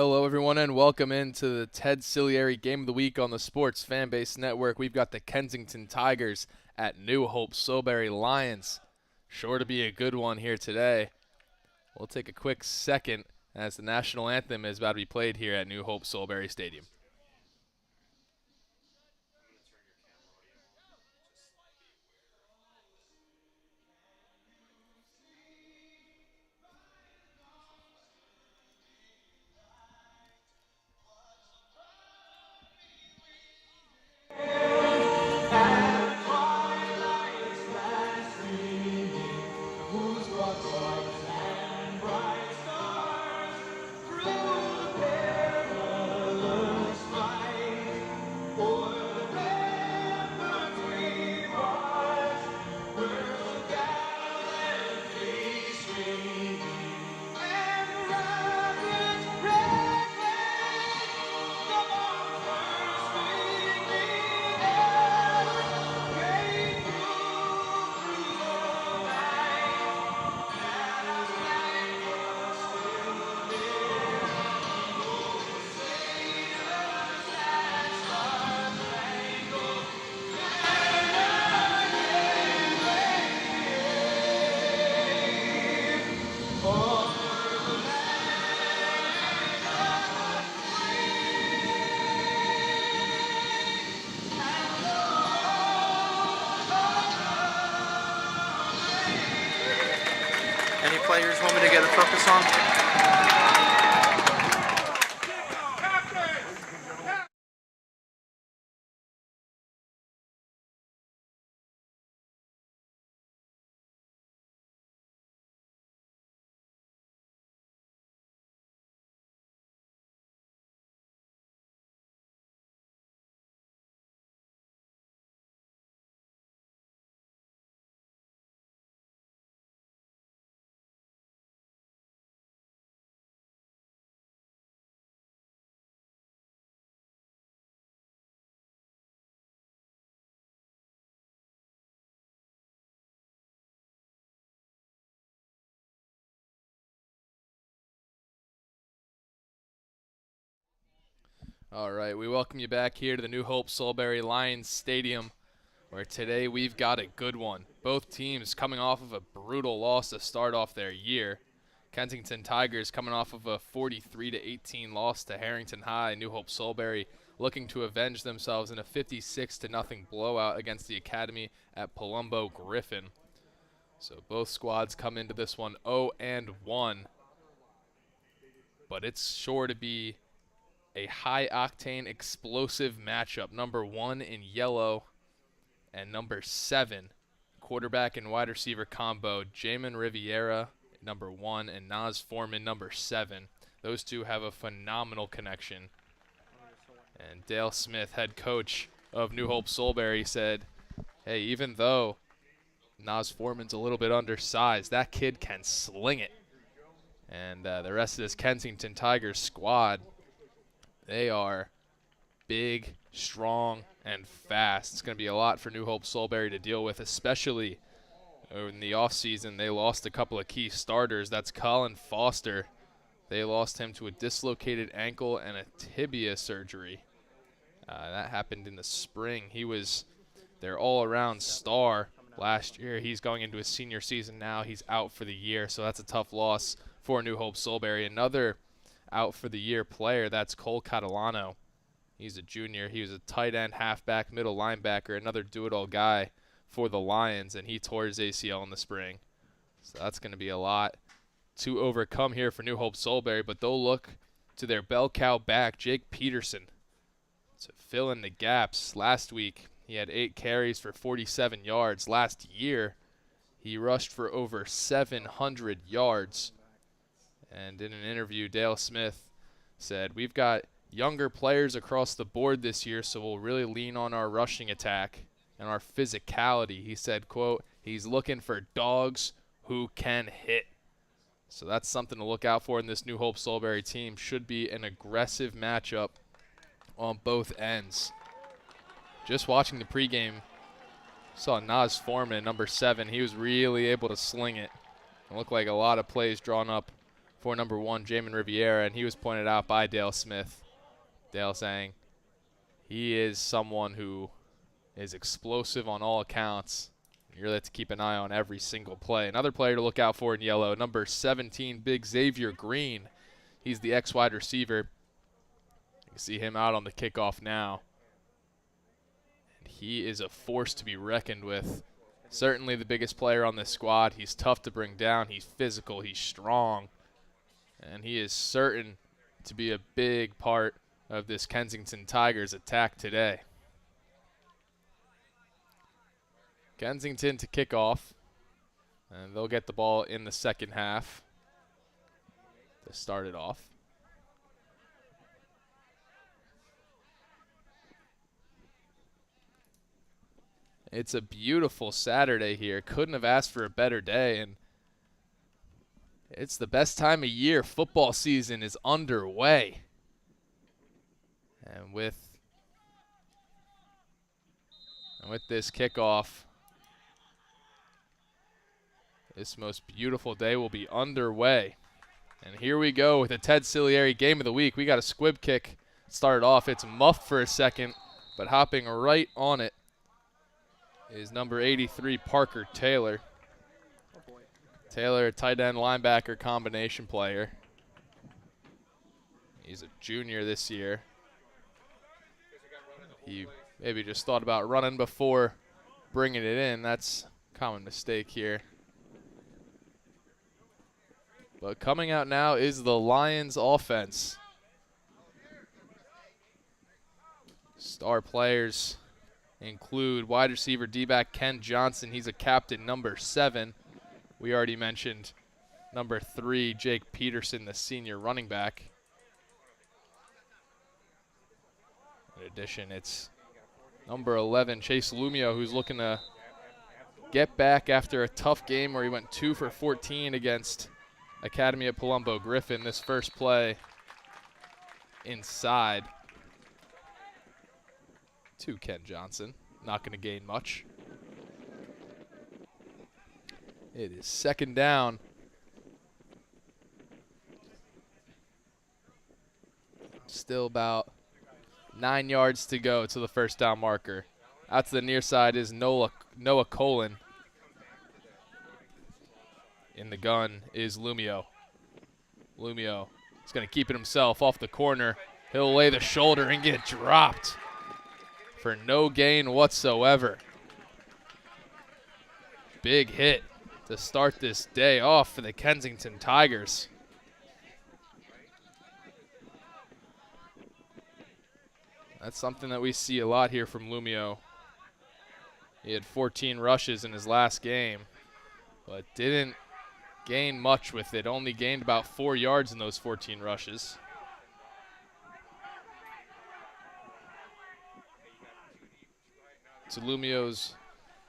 Hello, everyone, and welcome into the Ted Silary Game of the Week on the Sports Fanbase Network. We've got the Kensington Tigers at New Hope-Solebury Lions. Sure to be a good one here today. We'll take a quick second as the national anthem is about to be played here at New Hope-Solebury Stadium. Any players want me to get a focus on? All right, we welcome you back here to the New Hope-Solebury Lions Stadium, where today we've got a good one. Both teams coming off of a brutal loss to start off their year. Kensington Tigers coming off of a 43-18 loss to Harrington High. New Hope-Solebury looking to avenge themselves in a 56-0 blowout against the Academy at Palumbo Griffin. So both squads come into this one 0-1, but it's sure to be a high-octane, explosive matchup. Number 1 in yellow and number 7, quarterback and wide receiver combo, Jamin Riviera, number 1, and Nas Foreman, number 7. Those two have a phenomenal connection. And Dale Smith, head coach of New Hope-Solebury, said, hey, even though Nas Foreman's a little bit undersized, that kid can sling it. And the rest of this Kensington Tigers squad, they are big, strong, and fast. It's going to be a lot for New Hope-Solebury to deal with, especially in the offseason. They lost a couple of key starters. That's Colin Foster. They lost him to a dislocated ankle and a tibia surgery. That happened in the spring. He was their all-around star last year. He's going into his senior season now. He's out for the year, so that's a tough loss for New Hope-Solebury. Another out for the year player, that's Cole Catalano. He's a junior. He was a tight end, halfback, middle linebacker, another do-it-all guy for the Lions, and he tore his ACL in the spring. So that's going to be a lot to overcome here for New Hope-Solebury, but they'll look to their bell cow back, Jake Peterson, to fill in the gaps. Last week, he had 8 carries for 47 yards. Last year, he rushed for over 700 yards. And in an interview, Dale Smith said, we've got younger players across the board this year, so we'll really lean on our rushing attack and our physicality. He said, quote, he's looking for dogs who can hit. So that's something to look out for in this New Hope-Solebury team. Should be an aggressive matchup on both ends. Just watching the pregame, saw Nas Foreman, number 7. He was really able to sling it. It looked like a lot of plays drawn up for number 1, Jamin Riviera, and he was pointed out by Dale Smith. Dale saying he is someone who is explosive on all accounts. You really have to keep an eye on every single play. Another player to look out for in yellow, number 17, Big Xavier Green. He's the ex-wide receiver. You can see him out on the kickoff now. And he is a force to be reckoned with. Certainly the biggest player on this squad. He's tough to bring down. He's physical. He's strong. And he is certain to be a big part of this Kensington Tigers attack today. Kensington to kick off, and they'll get the ball in the second half to start it off. It's a beautiful Saturday here. Couldn't have asked for a better day, and it's the best time of year. Football season is underway. And with this kickoff, this most beautiful day will be underway. And here we go with the Ted Silary Game of the Week. We got a squib kick started off. It's muffed for a second, but hopping right on it is number 83, Parker Taylor. Taylor, a tight end linebacker combination player. He's a junior this year. He maybe just thought about running before bringing it in. That's a common mistake here. But coming out now is the Lions offense. Star players include wide receiver D-back Ken Johnson. He's a captain, number 7. We already mentioned number 3, Jake Peterson, the senior running back. In addition, it's number 11, Chase Lumio, who's looking to get back after a tough game where he went 2 for 14 against Academy at Palumbo Griffin. This first play inside to Ken Johnson. Not going to gain much. It is second down. Still about 9 yards to go to the first down marker. Out to the near side is Noah Colin. In the gun is Lumio. Lumio is going to keep it himself off the corner. He'll lay the shoulder and get dropped for no gain whatsoever. Big hit to start this day off for the Kensington Tigers. That's something that we see a lot here from Lumio. He had 14 rushes in his last game, but didn't gain much with it. Only gained about 4 yards in those 14 rushes. To Lumio's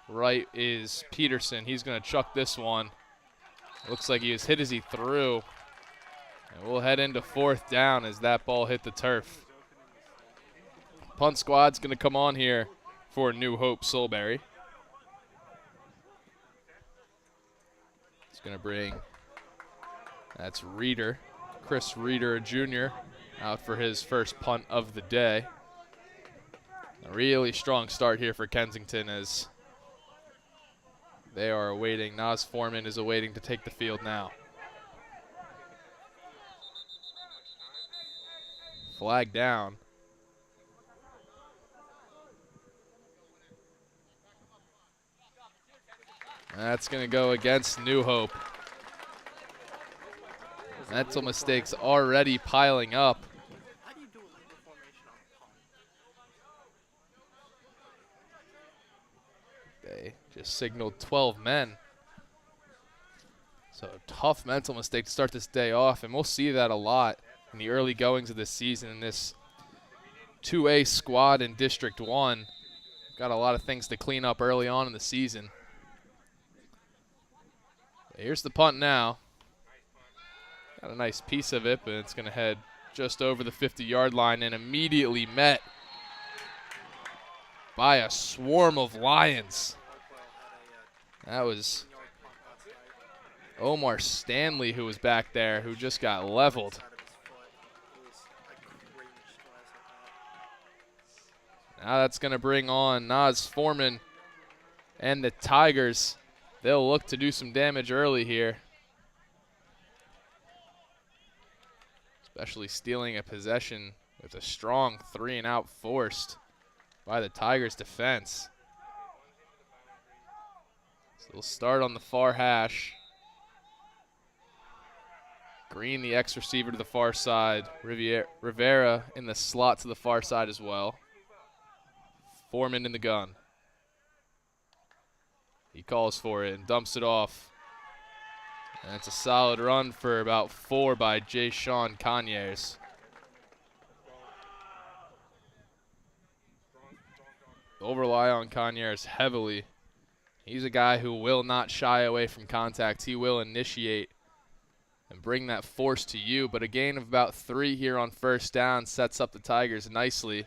right is Peterson. He's going to chuck this one. Looks like he was hit as he threw. And we'll head into fourth down as that ball hit the turf. Punt squad's going to come on here for New Hope-Solebury. It's going to bring, that's Reeder, Chris Reeder Jr. out for his first punt of the day. A really strong start here for Kensington as they are awaiting. Nas Foreman is awaiting to take the field now. Flag down. That's going to go against New Hope. Mental mistakes already piling up. They just signaled 12 men. So tough mental mistake to start this day off, and we'll see that a lot in the early goings of this season in this 2A squad in District 1. Got a lot of things to clean up early on in the season. Here's the punt now. Got a nice piece of it, but it's going to head just over the 50-yard line and immediately met by a swarm of Lions. That was Omar Stanley, who was back there, who just got leveled. Now that's going to bring on Nas Foreman and the Tigers. They'll look to do some damage early here, especially stealing a possession with a strong 3-and-out forced by the Tigers defense. So they'll start on the far hash. Green, the X receiver, to the far side. Rivera in the slot to the far side as well. Foreman in the gun. He calls for it and dumps it off. And it's a solid run for about 4 by Jay Sean Conyers. They'll rely on Conyers heavily. He's a guy who will not shy away from contact. He will initiate and bring that force to you. But a gain of about 3 here on first down sets up the Tigers nicely.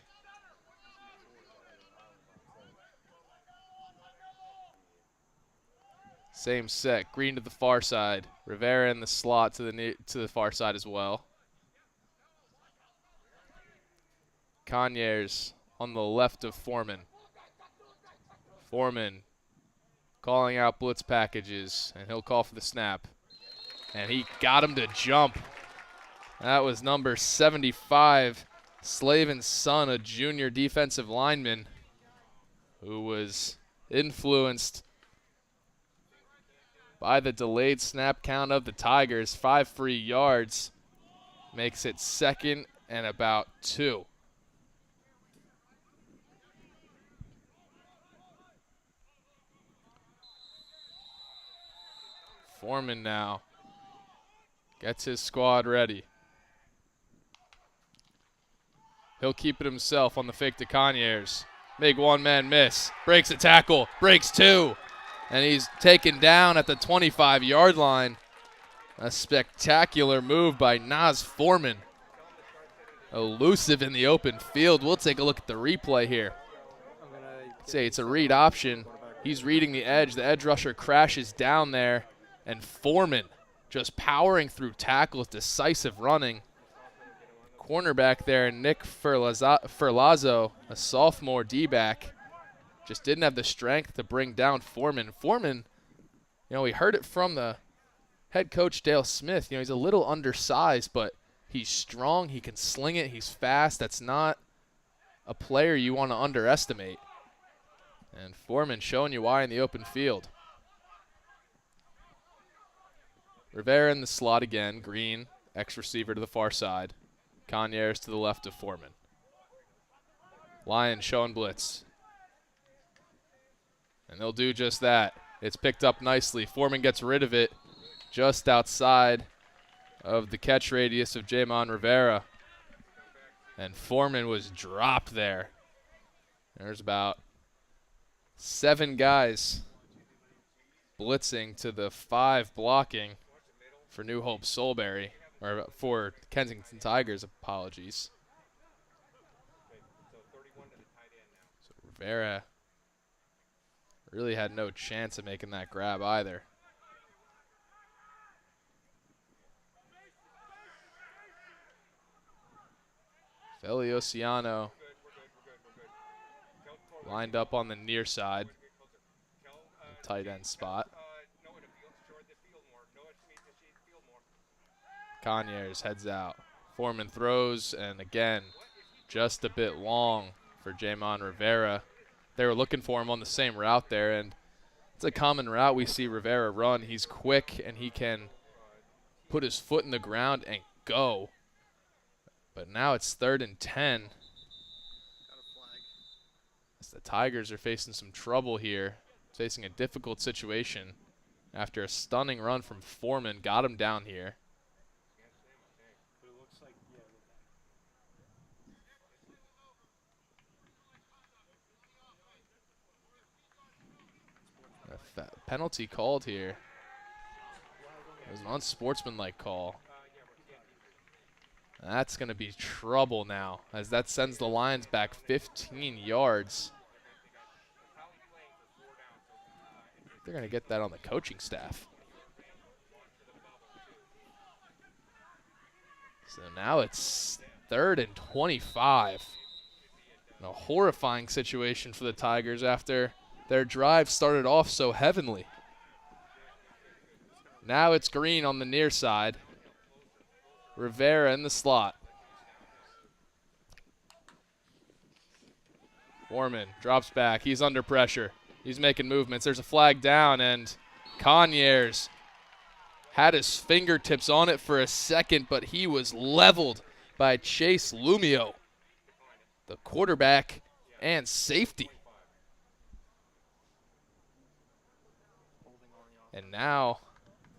Same set. Green to the far side. Rivera in the slot to the far side as well. Conyers on the left of Foreman. Foreman calling out blitz packages, and he'll call for the snap. And he got him to jump. That was number 75, Slavin's son, a junior defensive lineman who was influenced by the delayed snap count of the Tigers. 5 free yards makes it 2nd and about 2. Foreman now gets his squad ready. He'll keep it himself on the fake to Conyers. Big one-man miss. Breaks a tackle. Breaks 2. And he's taken down at the 25-yard line. A spectacular move by Nas Foreman. Elusive in the open field. We'll take a look at the replay here. Say it's a read option. He's reading the edge. The edge rusher crashes down there. And Foreman just powering through tackles, decisive running. Cornerback there, Nick Ferlazzo, a sophomore D-back, just didn't have the strength to bring down Foreman. Foreman, we heard it from the head coach, Dale Smith. He's a little undersized, but he's strong. He can sling it. He's fast. That's not a player you want to underestimate. And Foreman showing you why in the open field. Rivera in the slot again. Green, X receiver to the far side. Conyers to the left of Foreman. Lions showing blitz. And they'll do just that. It's picked up nicely. Foreman gets rid of it just outside of the catch radius of Jamon Rivera. And Foreman was dropped there. There's about 7 guys blitzing to the 5 blocking for New Hope-Solebury, or for Kensington Tigers, apologies. So Rivera really had no chance of making that grab either. Feliciano lined up on the near side, tight end spot. Conyers heads out. Foreman throws, and again, just a bit long for Jamon Rivera. They were looking for him on the same route there, and it's a common route we see Rivera run. He's quick, and he can put his foot in the ground and go. But now it's 3rd and 10. As the Tigers are facing some trouble here, facing a difficult situation after a stunning run from Foreman. Got him down here. Penalty called here. It was an unsportsmanlike call. That's going to be trouble now, as that sends the Lions back 15 yards. They're going to get that on the coaching staff. So now it's 3rd and 25. And a horrifying situation for the Tigers after their drive started off so heavenly. Now it's Green on the near side. Rivera in the slot. Foreman drops back. He's under pressure. He's making movements. There's a flag down, and Conyers had his fingertips on it for a second, but he was leveled by Chase Lumio, the quarterback and safety. And now,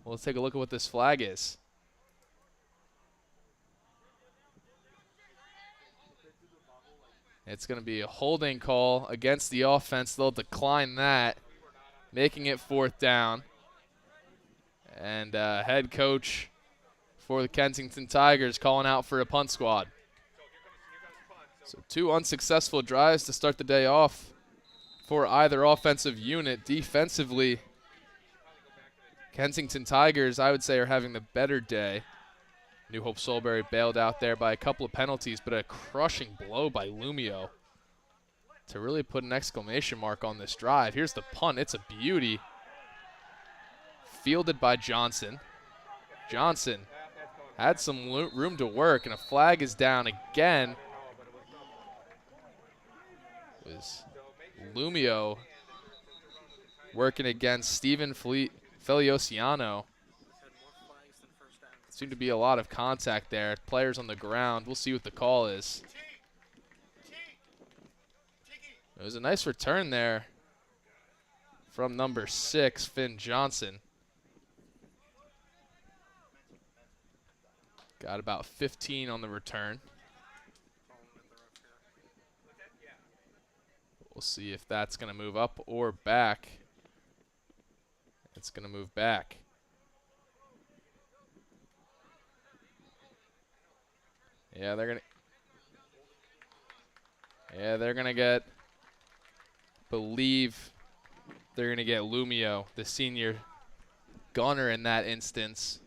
well, let's take a look at what this flag is. It's going to be a holding call against the offense. They'll decline that, making it 4th down. And head coach for the Kensington Tigers calling out for a punt squad. So 2 unsuccessful drives to start the day off for either offensive unit. Defensively, Kensington Tigers, I would say, are having the better day. New Hope-Solebury bailed out there by a couple of penalties, but a crushing blow by Lumio to really put an exclamation mark on this drive. Here's the punt. It's a beauty. Fielded by Johnson. Johnson had some room to work, and a flag is down again. It was Lumio working against Stephen Feliciano. Seemed to be a lot of contact there. Players on the ground. We'll see what the call is. It was a nice return there from number 6, Finn Johnson. Got about 15 on the return. We'll see if that's going to move up or back. It's going to move back. Yeah, they're gonna get, believe they're gonna get Lumio, the senior gunner in that instance,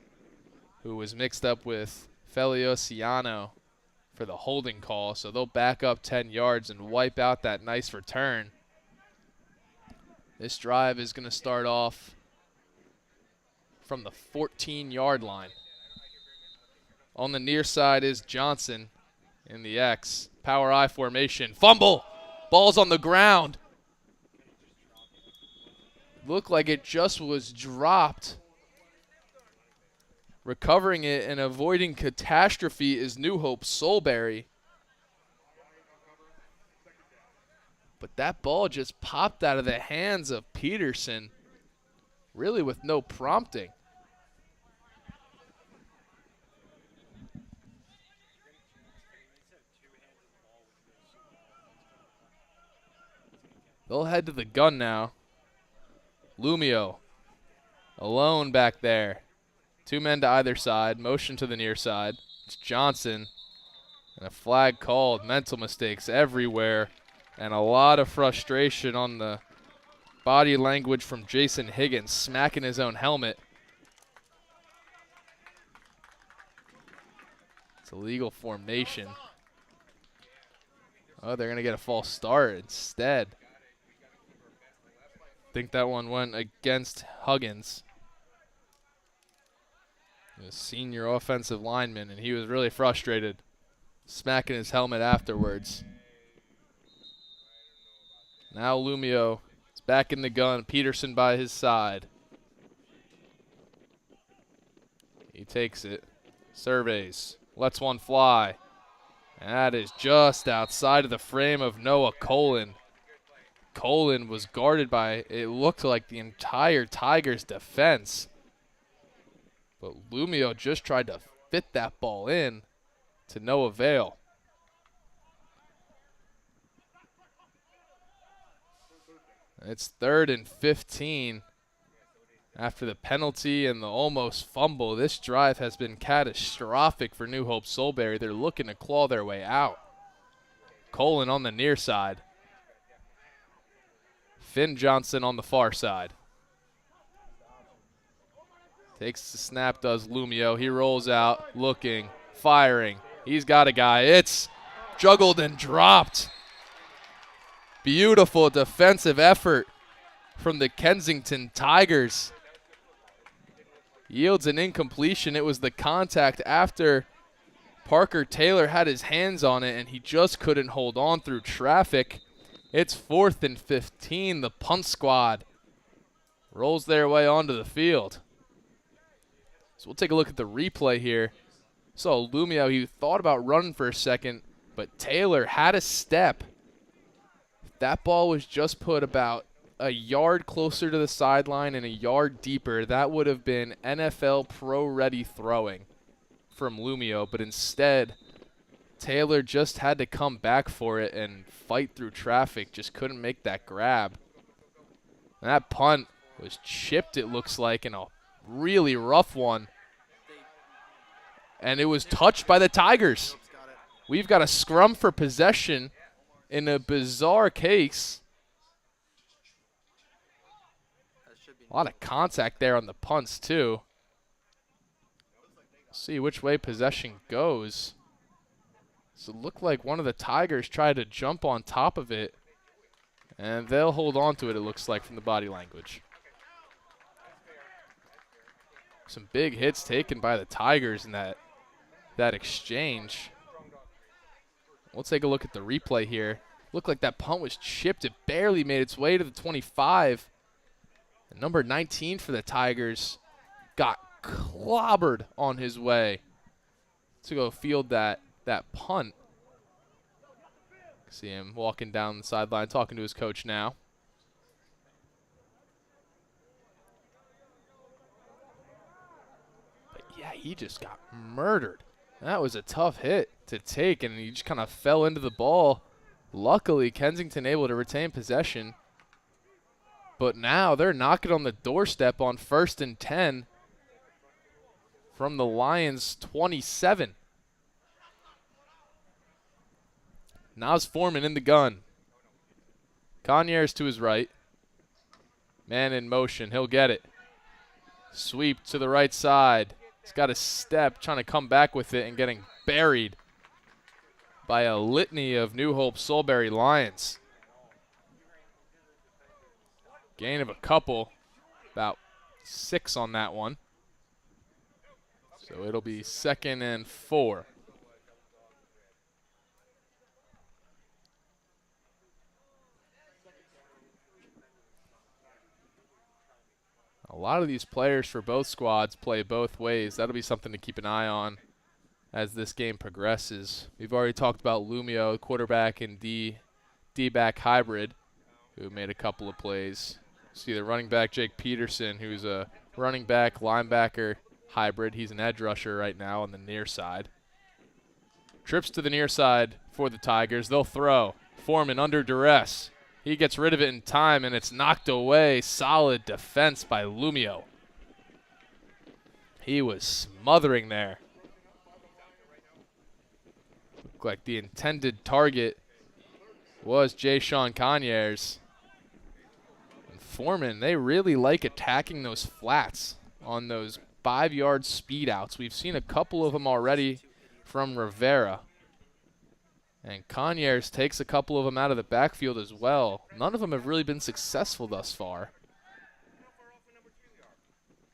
who was mixed up with Feliciano for the holding call. So they'll back up 10 yards and wipe out that nice return. This drive is gonna start off from the 14-yard line. On the near side is Johnson in the X. Power I formation. Fumble. Ball's on the ground. Looked like it just was dropped. Recovering it and avoiding catastrophe is New Hope-Solebury. But that ball just popped out of the hands of Peterson, really with no prompting. They'll head to the gun now. Lumio alone back there. 2 men to either side. Motion to the near side. It's Johnson. And a flag called. Mental mistakes everywhere. And a lot of frustration on the body language from Jason Higgins, smacking his own helmet. It's a legal formation. Oh, they're going to get a false start instead. I think that one went against Huggins, the senior offensive lineman, and he was really frustrated, smacking his helmet afterwards. Now Lumio is back in the gun, Peterson by his side. He takes it, surveys, lets one fly. And that is just outside of the frame of Noah Colin. Colin was guarded by, it looked like, the entire Tigers defense. But Lumio just tried to fit that ball in to no avail. It's 3rd and 15 after the penalty and the almost fumble. This drive has been catastrophic for New Hope-Solebury. They're looking to claw their way out. Colin on the near side. Finn Johnson on the far side. Takes the snap, does Lumio. He rolls out, looking, firing. He's got a guy. It's juggled and dropped. Beautiful defensive effort from the Kensington Tigers. Yields an incompletion. It was the contact after Parker Taylor had his hands on it, and he just couldn't hold on through traffic. It's 4th and 15. The punt squad rolls their way onto the field. So we'll take a look at the replay here. So Lumio, he thought about running for a second, but Taylor had a step. If that ball was just put about a yard closer to the sideline and a yard deeper, that would have been NFL pro-ready throwing from Lumio, but instead Taylor just had to come back for it and fight through traffic, just couldn't make that grab. And that punt was chipped, it looks like, in a really rough one. And it was touched by the Tigers. We've got a scrum for possession in a bizarre case. A lot of contact there on the punts, too. See which way possession goes. So it looked like one of the Tigers tried to jump on top of it, and they'll hold on to it, it looks like, from the body language. Some big hits taken by the Tigers in that exchange. We'll take a look at the replay here. Looked like that punt was chipped. It barely made its way to the 25. And number 19 for the Tigers got clobbered on his way to go field that punt. See him walking down the sideline, talking to his coach now. But yeah, he just got murdered. That was a tough hit to take, and he just kind of fell into the ball. Luckily, Kensington able to retain possession. But now they're knocking on the doorstep on 1st and 10 from the Lions' 27. Nas Foreman in the gun. Conyers to his right. Man in motion. He'll get it. Sweep to the right side. He's got a step, trying to come back with it and getting buried by a litany of New Hope-Solebury Lions. Gain of a couple, about 6 on that one. So it'll be 2nd and 4. A lot of these players for both squads play both ways. That'll be something to keep an eye on as this game progresses. We've already talked about Lumio, quarterback and D-back hybrid, who made a couple of plays. See the running back, Jake Peterson, who's a running back, linebacker hybrid. He's an edge rusher right now on the near side. Trips to the near side for the Tigers. They'll throw. Foreman under duress. He gets rid of it in time, and it's knocked away. Solid defense by Lumio. He was smothering there. Looked like the intended target was Jay Sean Conyers. And Foreman, they really like attacking those flats on those 5-yard speed outs. We've seen a couple of them already from Rivera. And Conyers takes a couple of them out of the backfield as well. None of them have really been successful thus far.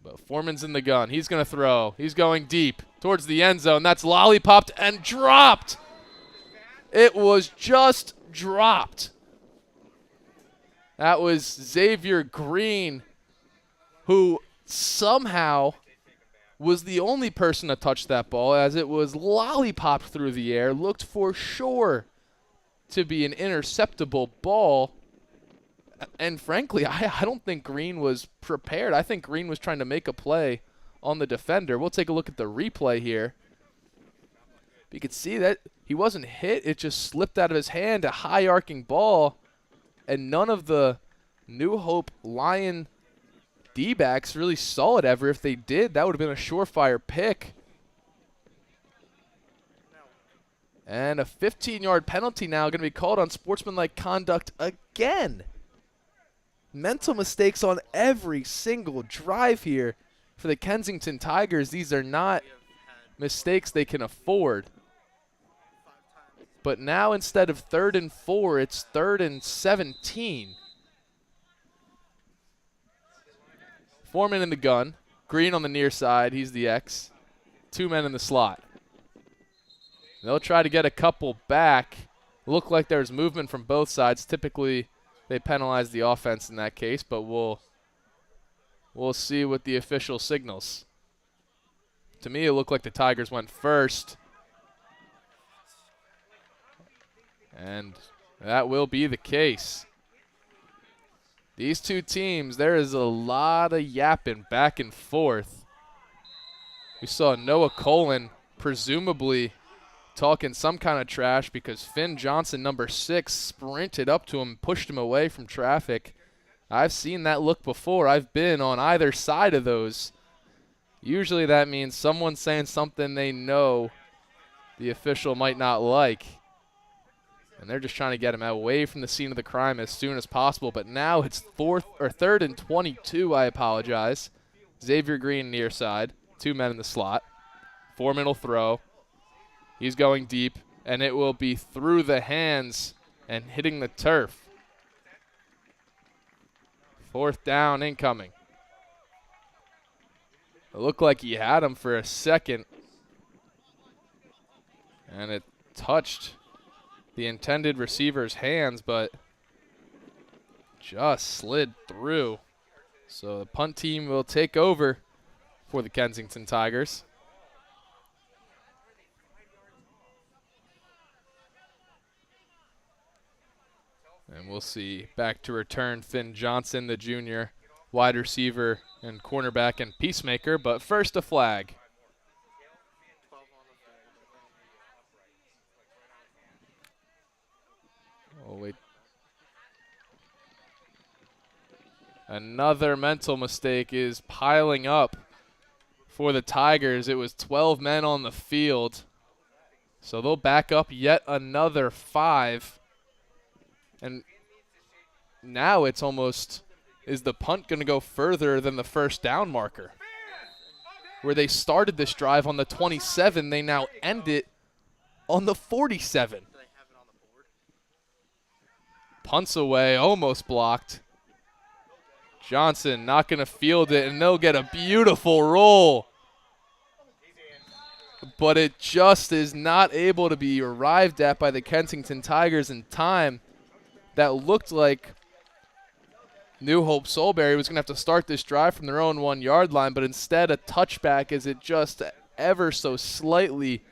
But Foreman's in the gun. He's going to throw. He's going deep towards the end zone. That's lollipopped and dropped. It was just dropped. That was Xavier Green, who somehow was the only person to touch that ball, as it was lollipopped through the air. Looked for sure to be an interceptable ball. And frankly, I don't think Green was prepared. I think Green was trying to make a play on the defender. We'll take a look at the replay here. You could see that he wasn't hit. It just slipped out of his hand, a high arcing ball. And none of the New Hope Lion D-backs really saw it ever. If they did, that would have been a surefire pick. And a 15-yard penalty now going to be called on sportsmanlike conduct again. Mental mistakes on every single drive here for the Kensington Tigers. These are not mistakes they can afford. But now instead of 3rd and 4, it's 3rd and 17. Foreman in the gun. Green on the near side. He's the X. 2 men in the slot. They'll try to get a couple back. Looked like there's movement from both sides. Typically, they penalize the offense in that case, but we'll see what the official signals. To me, it looked like the Tigers went first. And that will be the case. These two teams, there is a lot of yapping back and forth. We saw Noah Colin presumably talking some kind of trash because Finn Johnson, number 6, sprinted up to him, pushed him away from traffic. I've seen that look before. I've been on either side of those. Usually that means someone saying something they know the official might not like. And they're just trying to get him away from the scene of the crime as soon as possible. But now it's 3rd and 22, I apologize. Xavier Green near side. 2 men in the slot. Foreman will throw. He's going deep, and it will be through the hands and hitting the turf. 4th down incoming. It looked like he had him for a second. And it touched the intended receiver's hands, but just slid through. So the punt team will take over for the Kensington Tigers. And we'll see back to return Finn Johnson, the junior wide receiver and cornerback and peacemaker, but first a flag. Oh, wait. Another mental mistake is piling up for the Tigers. It was 12 men on the field. So they'll back up yet another 5. And now it's almost, is the punt going to go further than the first down marker? Where they started this drive on the 27, they now end it on the 47. Punts away, almost blocked. Johnson not going to field it, and they'll get a beautiful roll. But it just is not able to be arrived at by the Kensington Tigers in time. That looked like New Hope-Solebury was going to have to start this drive from their own 1-yard line, but instead a touchback as it just ever so slightly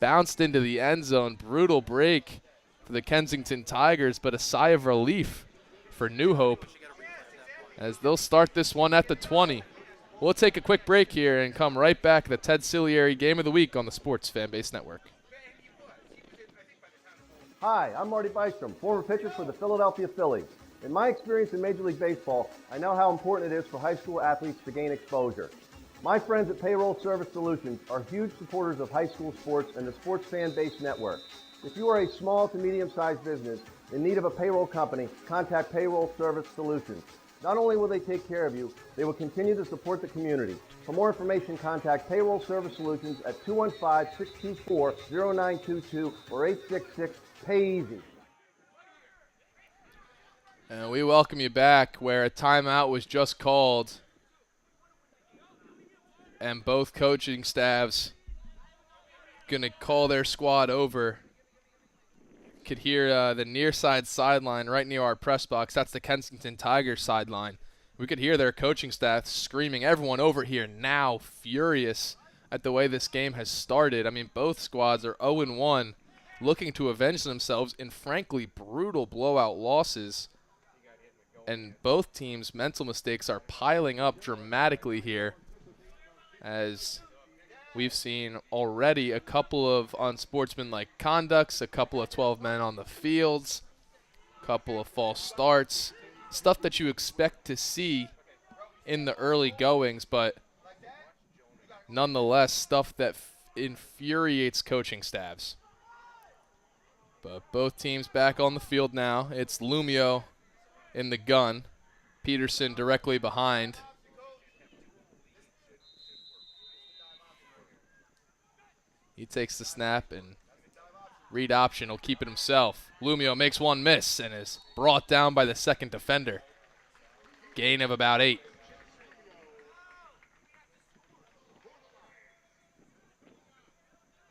bounced into the end zone. Brutal break for the Kensington Tigers, but a sigh of relief for New Hope as they'll start this one at the 20. We'll take a quick break here and come right back to the Ted Silary Game of the Week on the Sports Fanbase Network. Hi, I'm Marty Bystrom, former pitcher for the Philadelphia Phillies. In my experience in Major League Baseball, I know how important it is for high school athletes to gain exposure. My friends at Payroll Service Solutions are huge supporters of high school sports and the Sports Fan Base Network. If you are a small to medium-sized business in need of a payroll company, contact Payroll Service Solutions. Not only will they take care of you, they will continue to support the community. For more information, contact Payroll Service Solutions at 215-624-0922 or 866-PAY-EASY. And we welcome you back where a timeout was just called. And both coaching staffs going to call their squad over. Could hear the near side sideline right near our press box. That's the Kensington Tigers sideline. We could hear their coaching staff screaming, everyone over here now, furious at the way this game has started. I mean, both squads are 0-1, looking to avenge themselves in frankly brutal blowout losses. And both teams' mental mistakes are piling up dramatically here, as we've seen already a couple of unsportsmanlike conducts, a couple of 12 men on the fields, a couple of false starts, stuff that you expect to see in the early goings, but nonetheless stuff that infuriates coaching staffs. But both teams back on the field now. It's Lumio in the gun, Peterson directly behind. He takes the snap, and read option will keep it himself. Lumio makes one miss and is brought down by the second defender. Gain of about 8.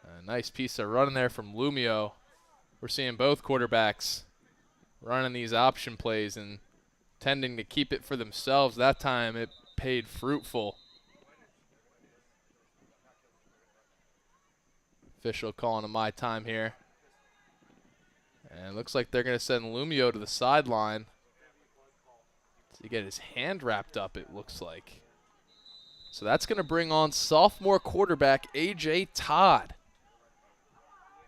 A nice piece of running there from Lumio. We're seeing both quarterbacks running these option plays and tending to keep it for themselves. That time it paid fruitful. Official calling a my time here. And it looks like they're going to send Lumio to the sideline to get his hand wrapped up, it looks like. So that's going to bring on sophomore quarterback A.J. Todd.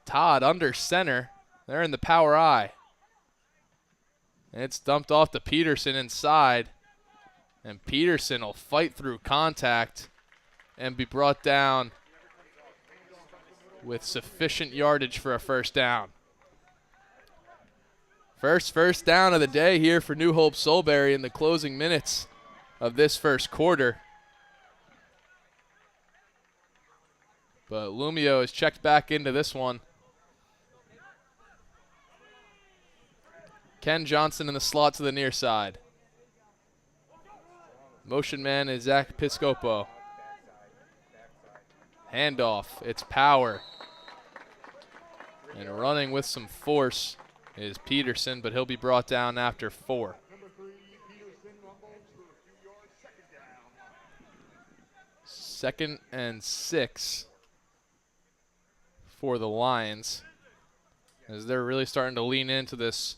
Todd under center. They're in the power I. And it's dumped off to Peterson inside. And Peterson will fight through contact and be brought down with sufficient yardage for a first down. First down of the day here for New Hope-Solebury in the closing minutes of this first quarter. But Lumio is checked back into this one. Ken Johnson in the slot to the near side. Motion man is Zach Piscopo. Handoff, it's Power. And running with some force is Peterson, but he'll be brought down after 4. Second and 6 for the Lions, as they're really starting to lean into this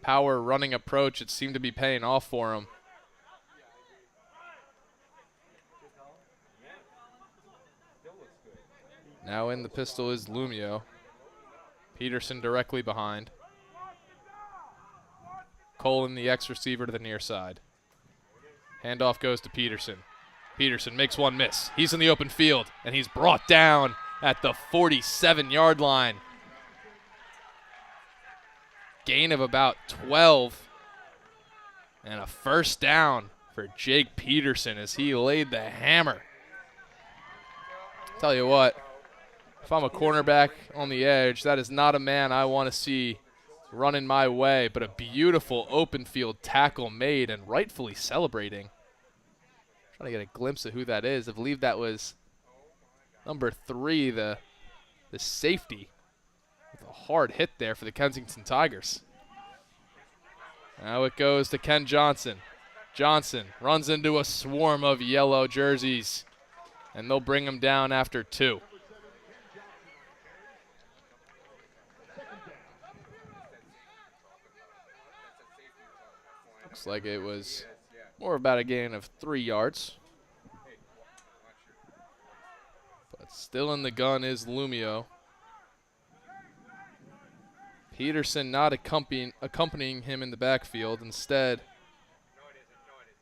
power running approach. It seemed to be paying off for them. Now in the pistol is Lumio. Peterson directly behind. Colin, the X-receiver, to the near side. Handoff goes to Peterson. Peterson makes one miss. He's in the open field, and he's brought down at the 47-yard line. Gain of about 12. And a first down for Jake Peterson as he laid the hammer. Tell you what, if I'm a cornerback on the edge, that is not a man I want to see running my way, but a beautiful open field tackle made and rightfully celebrating. Trying to get a glimpse of who that is. I believe that was number 3, the safety. With a hard hit there for the Kensington Tigers. Now it goes to Ken Johnson. Johnson runs into a swarm of yellow jerseys, and they'll bring him down after 2. Looks like it was more about a gain of 3 yards. But still in the gun is Lumio. Peterson not accompanying him in the backfield. Instead,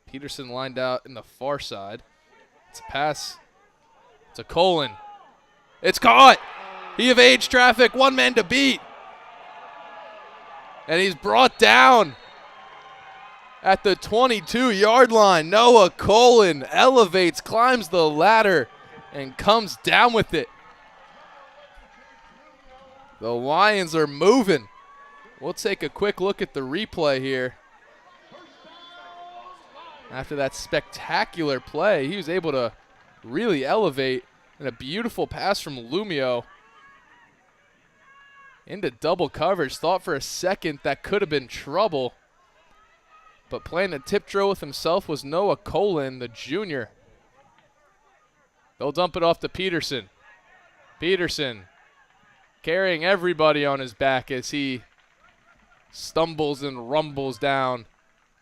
Peterson lined out in the far side. It's a pass to Colin. It's caught! He evades traffic, 1 man to beat. And he's brought down at the 22-yard line. Noah Colin elevates, climbs the ladder, and comes down with it. The Lions are moving. We'll take a quick look at the replay here. After that spectacular play, he was able to really elevate, and a beautiful pass from Lumio into double coverage. Thought for a second that could have been trouble, but playing a tip drill with himself was Noah Colin, the junior. They'll dump it off to Peterson. Peterson carrying everybody on his back as he stumbles and rumbles down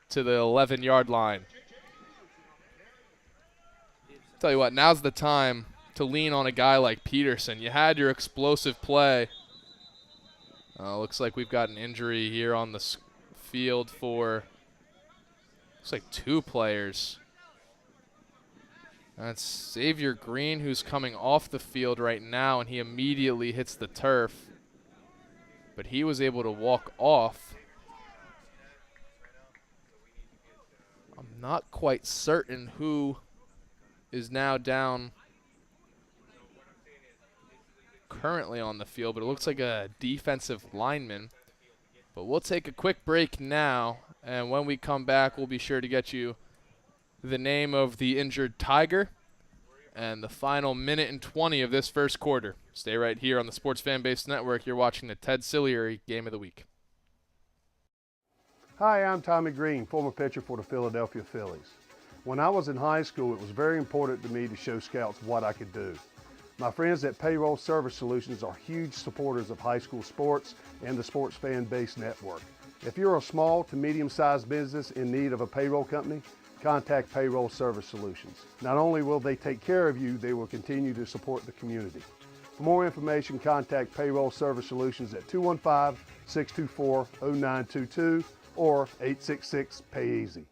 to the 11-yard line. Tell you what, now's the time to lean on a guy like Peterson. You had your explosive play. Looks like we've got an injury here on the field for, looks like 2 players. That's Xavier Green, who's coming off the field right now, and he immediately hits the turf. But he was able to walk off. I'm not quite certain who is now down currently on the field, but it looks like a defensive lineman. But we'll take a quick break now, and when we come back, we'll be sure to get you the name of the injured Tiger and the final minute and 20 of this first quarter. Stay right here on the Sports Fan Base Network. You're watching the Ted Silary Game of the Week. Hi, I'm Tommy Green, former pitcher for the Philadelphia Phillies. When I was in high school, it was very important to me to show scouts what I could do. My friends at Payroll Service Solutions are huge supporters of high school sports and the Sports Fan Base Network. If you're a small to medium-sized business in need of a payroll company, contact Payroll Service Solutions. Not only will they take care of you, they will continue to support the community. For more information, contact Payroll Service Solutions at 215-624-0922 or 866-PAY-EASY.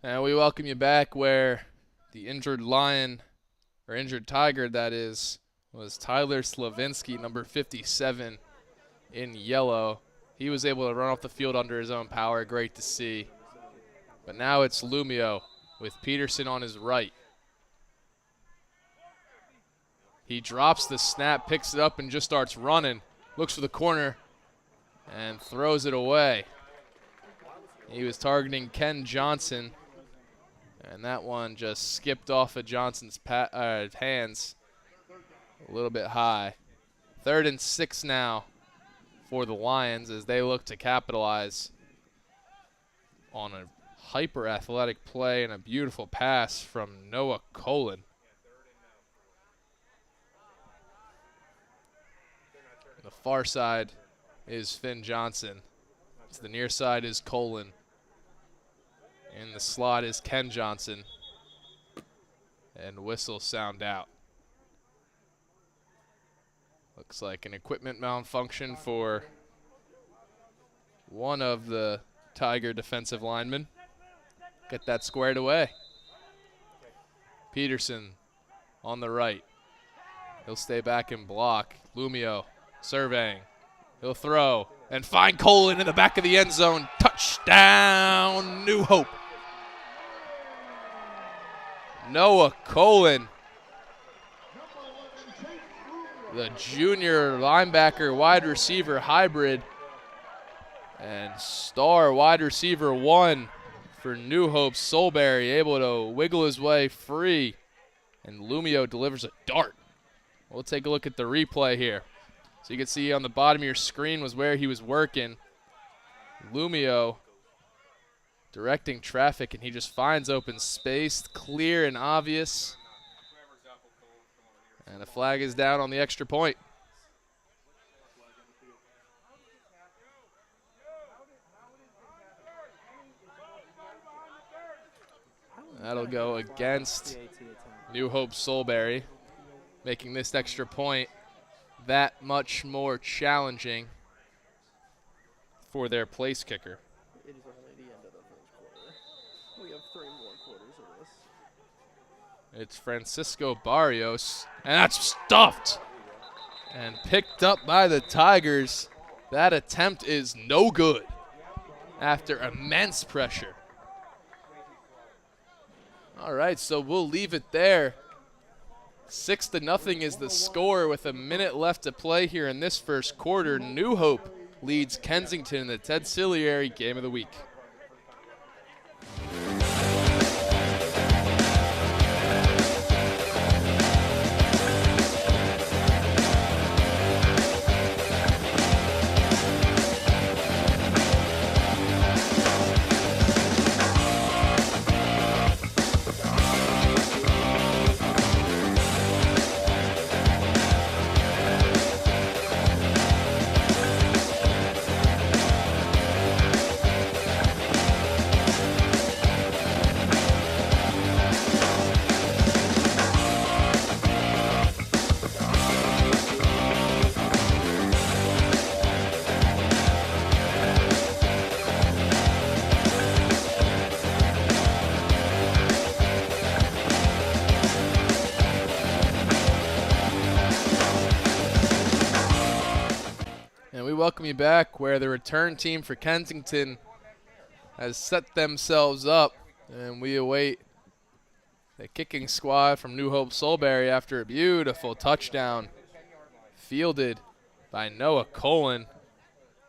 And we welcome you back, where the injured lion, or injured Tiger that is, was Tyler Slavinsky, number 57 in yellow. He was able to run off the field under his own power. Great to see. But now it's Lumio with Peterson on his right. He drops the snap, picks it up, and just starts running. Looks for the corner and throws it away. He was targeting Ken Johnson, and that one just skipped off of Johnson's hands a little bit high. 3rd and 6 now for the Lions as they look to capitalize on a hyper-athletic play and a beautiful pass from Noah Colin. The far side is Finn Johnson. To the near side is Colin. In the slot is Ken Johnson. And whistle sound out. Looks like an equipment malfunction for one of the Tiger defensive linemen. Get that squared away. Peterson on the right. He'll stay back and block. Lumio surveying. He'll throw and find Colin in the back of the end zone. Touchdown, New Hope. Noah Colin, the junior linebacker wide receiver hybrid and star wide receiver 1 for New Hope-Solebury, able to wiggle his way free, and Lumio delivers a dart. We'll take a look at the replay here. So you can see on the bottom of your screen was where he was working. Lumio directing traffic, and he just finds open space, clear and obvious. And the flag is down on the extra point. That'll go against New Hope-Solebury, making this extra point that much more challenging for their place kicker. It is only the end of the first quarter. We have 3 more quarters of this. It's Francisco Barrios, and that's stuffed and picked up by the Tigers. That attempt is no good after immense pressure. All right, so we'll leave it there. 6-0 is the score with a minute left to play here in this first quarter. New Hope leads Kensington in the Ted Silary Game of the Week. welcome you back, where the return team for Kensington has set themselves up, and we await the kicking squad from New Hope-Solebury after a beautiful touchdown fielded by Noah Colin.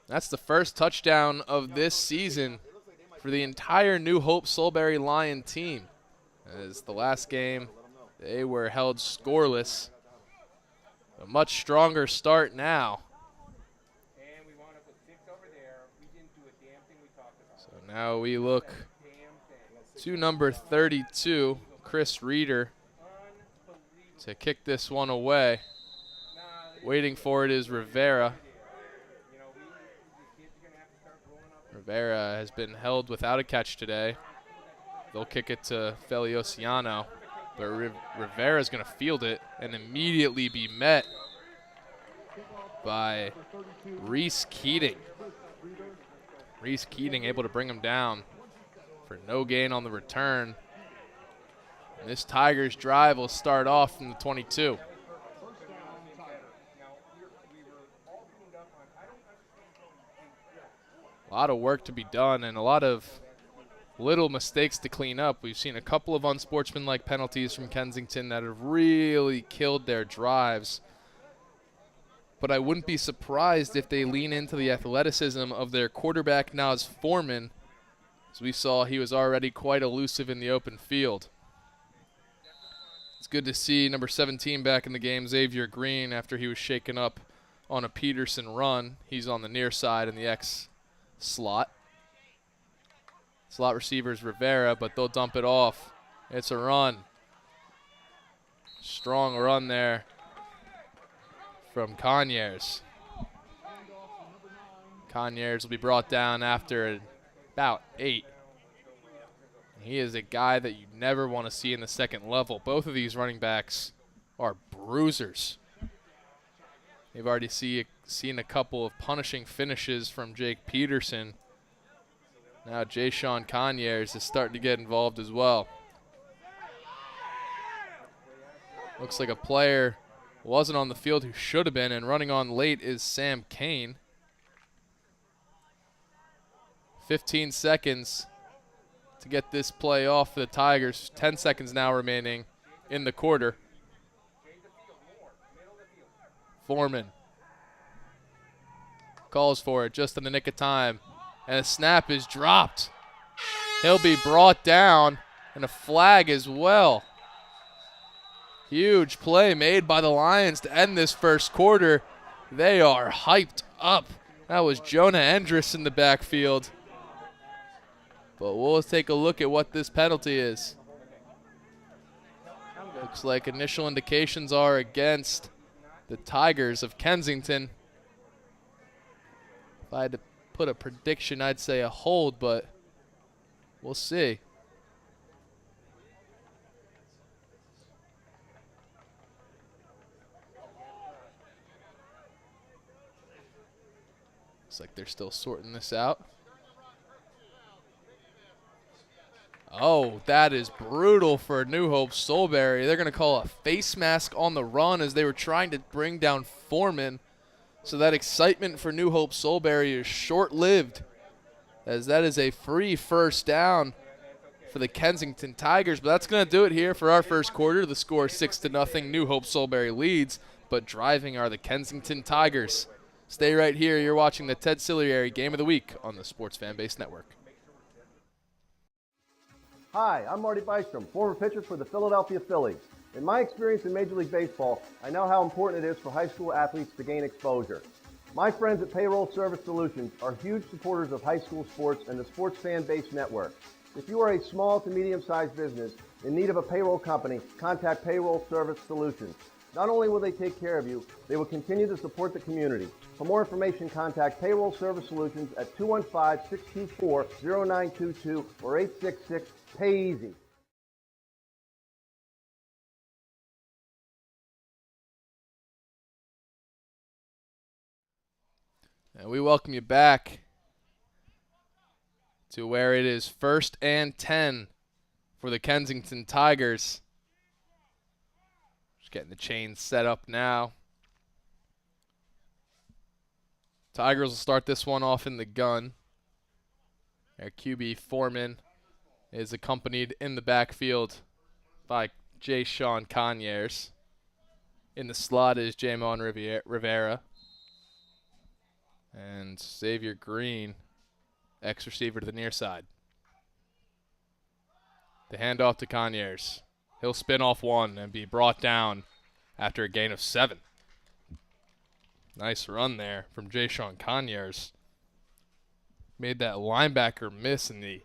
That's the first touchdown of this season for the entire New Hope-Solebury Lion team. As the last game, they were held scoreless. A much stronger start now. So now we look to number 32, Chris Reeder, to kick this one away. Waiting for it is Rivera. Rivera has been held without a catch today. They'll kick it to Feliociano, but Rivera's going to field it and immediately be met by Reese Keating. Reese Keating able to bring him down for no gain on the return. And this Tigers drive will start off from the 22. A lot of work to be done and a lot of little mistakes to clean up. We've seen a couple of unsportsmanlike penalties from Kensington that have really killed their drives. But I wouldn't be surprised if they lean into the athleticism of their quarterback, Naz Foreman. As we saw, he was already quite elusive in the open field. It's good to see number 17 back in the game, Xavier Green, after he was shaken up on a Peterson run. He's on the near side in the X slot. Slot receiver's Rivera, but they'll dump it off. It's a run. Strong run there from Conyers. Conyers will be brought down after about 8. He is a guy that you never want to see in the second level. Both of these running backs are bruisers. They've already seen a couple of punishing finishes from Jake Peterson. Now Jay-Sean Conyers is starting to get involved as well. Looks like a player wasn't on the field who should have been, and running on late is Sam Kane. 15 seconds to get this play off for the Tigers. 10 seconds now remaining in the quarter. Foreman calls for it just in the nick of time. And a snap is dropped. He'll be brought down, and a flag as well. Huge play made by the Lions to end this first quarter. They are hyped up. That was Jonah Endress in the backfield. But we'll take a look at what this penalty is. Looks like initial indications are against the Tigers of Kensington. If I had to put a prediction, I'd say a hold, but we'll see. Looks like they're still sorting this out. Oh, that is brutal for New Hope-Solebury. They're going to call a face mask on the run as they were trying to bring down Foreman. So that excitement for New Hope-Solebury is short-lived, as that is a free first down for the Kensington Tigers. But that's going to do it here for our first quarter. The score 6-0. New Hope-Solebury leads, but driving are the Kensington Tigers. Stay right here. You're watching the Ted Silary Game of the Week on the Sports Fanbase Network. Hi, I'm Marty Bystrom, former pitcher for the Philadelphia Phillies. In my experience in Major League Baseball, I know how important it is for high school athletes to gain exposure. My friends at Payroll Service Solutions are huge supporters of high school sports and the Sports Fan Base Network. If you are a small to medium-sized business in need of a payroll company, contact Payroll Service Solutions. Not only will they take care of you, they will continue to support the community. For more information, contact Payroll Service Solutions at 215-624-0922 or 866-PAY-EASY. And we welcome you back to where it is 1st and 10 for the Kensington Tigers. Just getting the chains set up now. Tigers will start this one off in the gun. Their QB Foreman is accompanied in the backfield by J. Sean Conyers. In the slot is Jamon Rivera. And Xavier Green, ex-receiver to the near side. The handoff to Conyers. He'll spin off one and be brought down after a gain of 7. Nice run there from J. Sean Conyers. Made that linebacker miss in the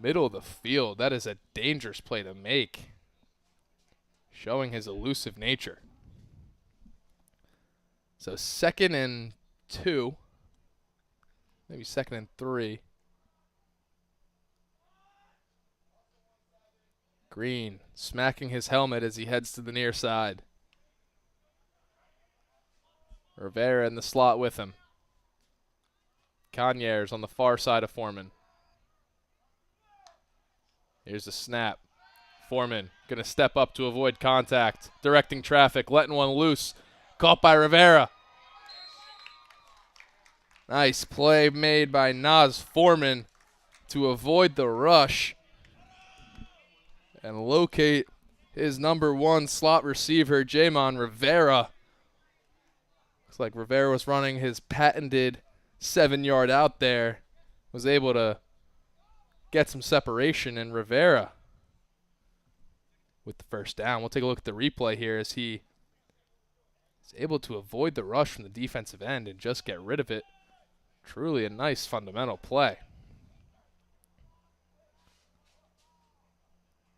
middle of the field. That is a dangerous play to make, showing his elusive nature. So 2nd and 2, maybe 2nd and 3. Green smacking his helmet as he heads to the near side. Rivera in the slot with him. Conyers on the far side of Foreman. Here's the snap. Foreman going to step up to avoid contact. Directing traffic, letting one loose. Caught by Rivera. Nice play made by Naz Foreman to avoid the rush and locate his number 1 slot receiver, Jamon Rivera. Looks like Rivera was running his patented 7-yard out there. Was able to get some separation, and Rivera with the first down. We'll take a look at the replay here as he is able to avoid the rush from the defensive end and just get rid of it. Truly a nice fundamental play.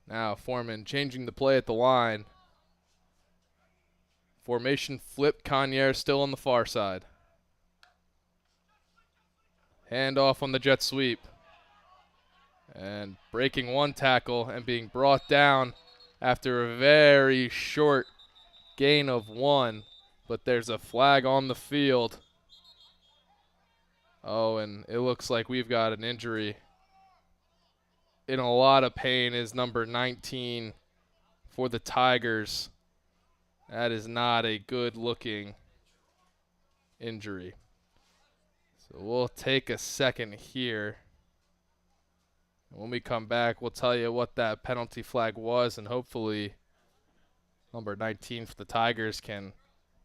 Now Foreman changing the play at the line. Formation flip, Conyers still on the far side. Handoff on the jet sweep. And breaking one tackle and being brought down after a very short gain of 1. But there's a flag on the field. Oh, and it looks like we've got an injury. In a lot of pain is number 19 for the Tigers. That is not a good-looking injury. So we'll take a second here. When we come back, we'll tell you what that penalty flag was, and hopefully number 19 for the Tigers can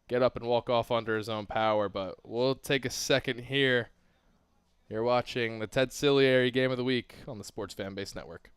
get up and walk off under his own power. But we'll take a second here. You're watching the Ted Silary Game of the Week on the Sports Fan Base Network.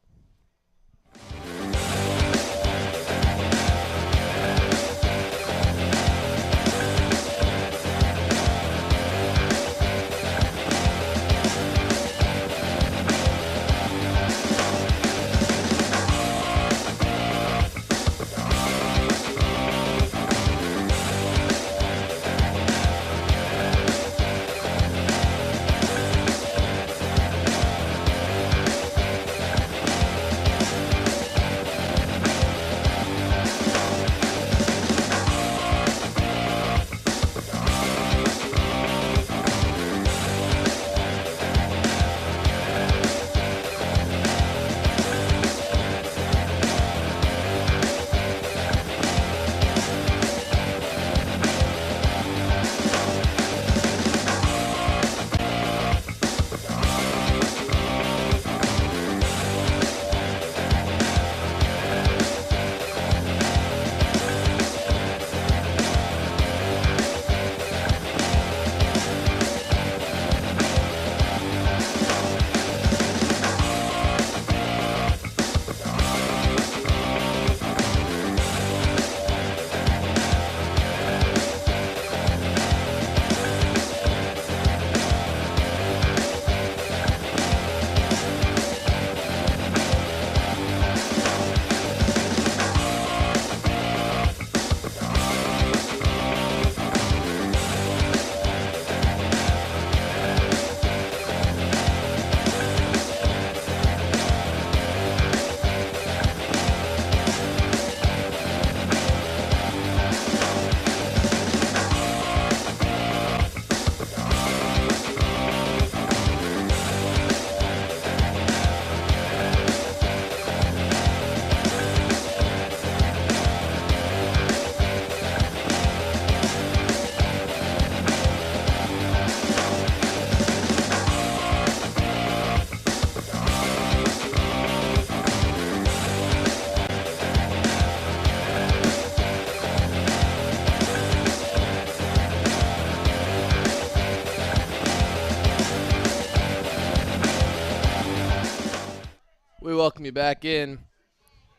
welcome you back in,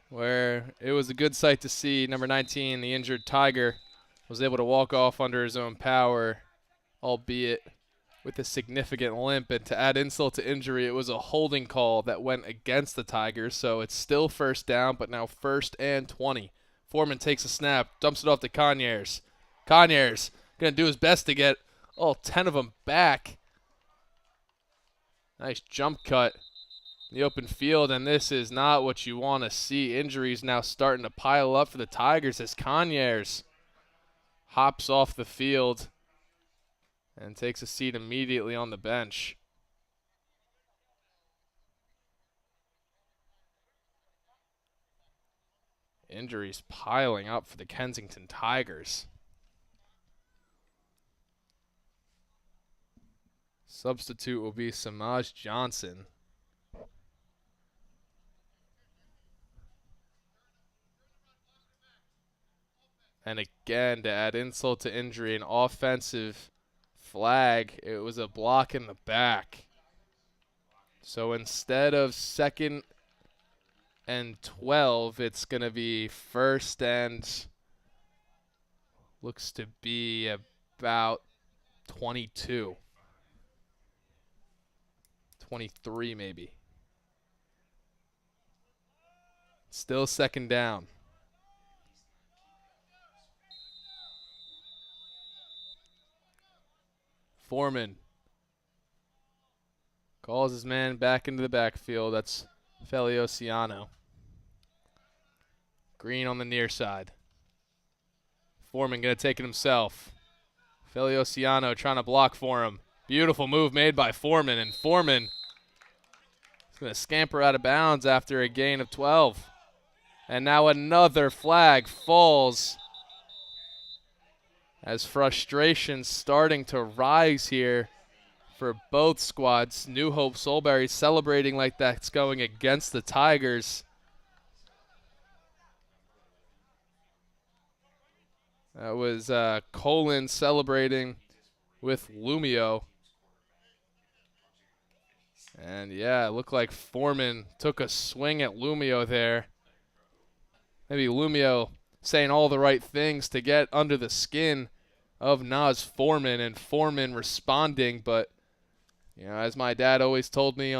where it was a good sight to see number 19, the injured Tiger, was able to walk off under his own power, albeit with a significant limp. And to add insult to injury, it was a holding call that went against the Tigers, so it's still first down, but now 1st and 20. Foreman takes a snap, dumps it off to Conyers. Conyers going to do his best to get all 10 of them back. Nice jump cut in the open field, and this is not what you want to see. Injuries now starting to pile up for the Tigers as Conyers hops off the field and takes a seat immediately on the bench. Injuries piling up for the Kensington Tigers. Substitute will be Samaj Johnson. And again, to add insult to injury, an offensive flag. It was a block in the back. So instead of 2nd and 12, it's going to be 1st and looks to be about 22. 23 maybe. Still 2nd down. Foreman calls his man back into the backfield. That's Feliciano. Green on the near side. Foreman going to take it himself. Feliciano trying to block for him. Beautiful move made by Foreman, and Foreman is going to scamper out of bounds after a gain of 12. And now another flag falls as frustration starting to rise here for both squads. New Hope-Solebury celebrating like that's going against the Tigers. That was Colin celebrating with Lumio. And yeah, it looked like Foreman took a swing at Lumio there. Maybe Lumio saying all the right things to get under the skin of Nas Foreman, and Foreman responding. But you know, as my dad always told me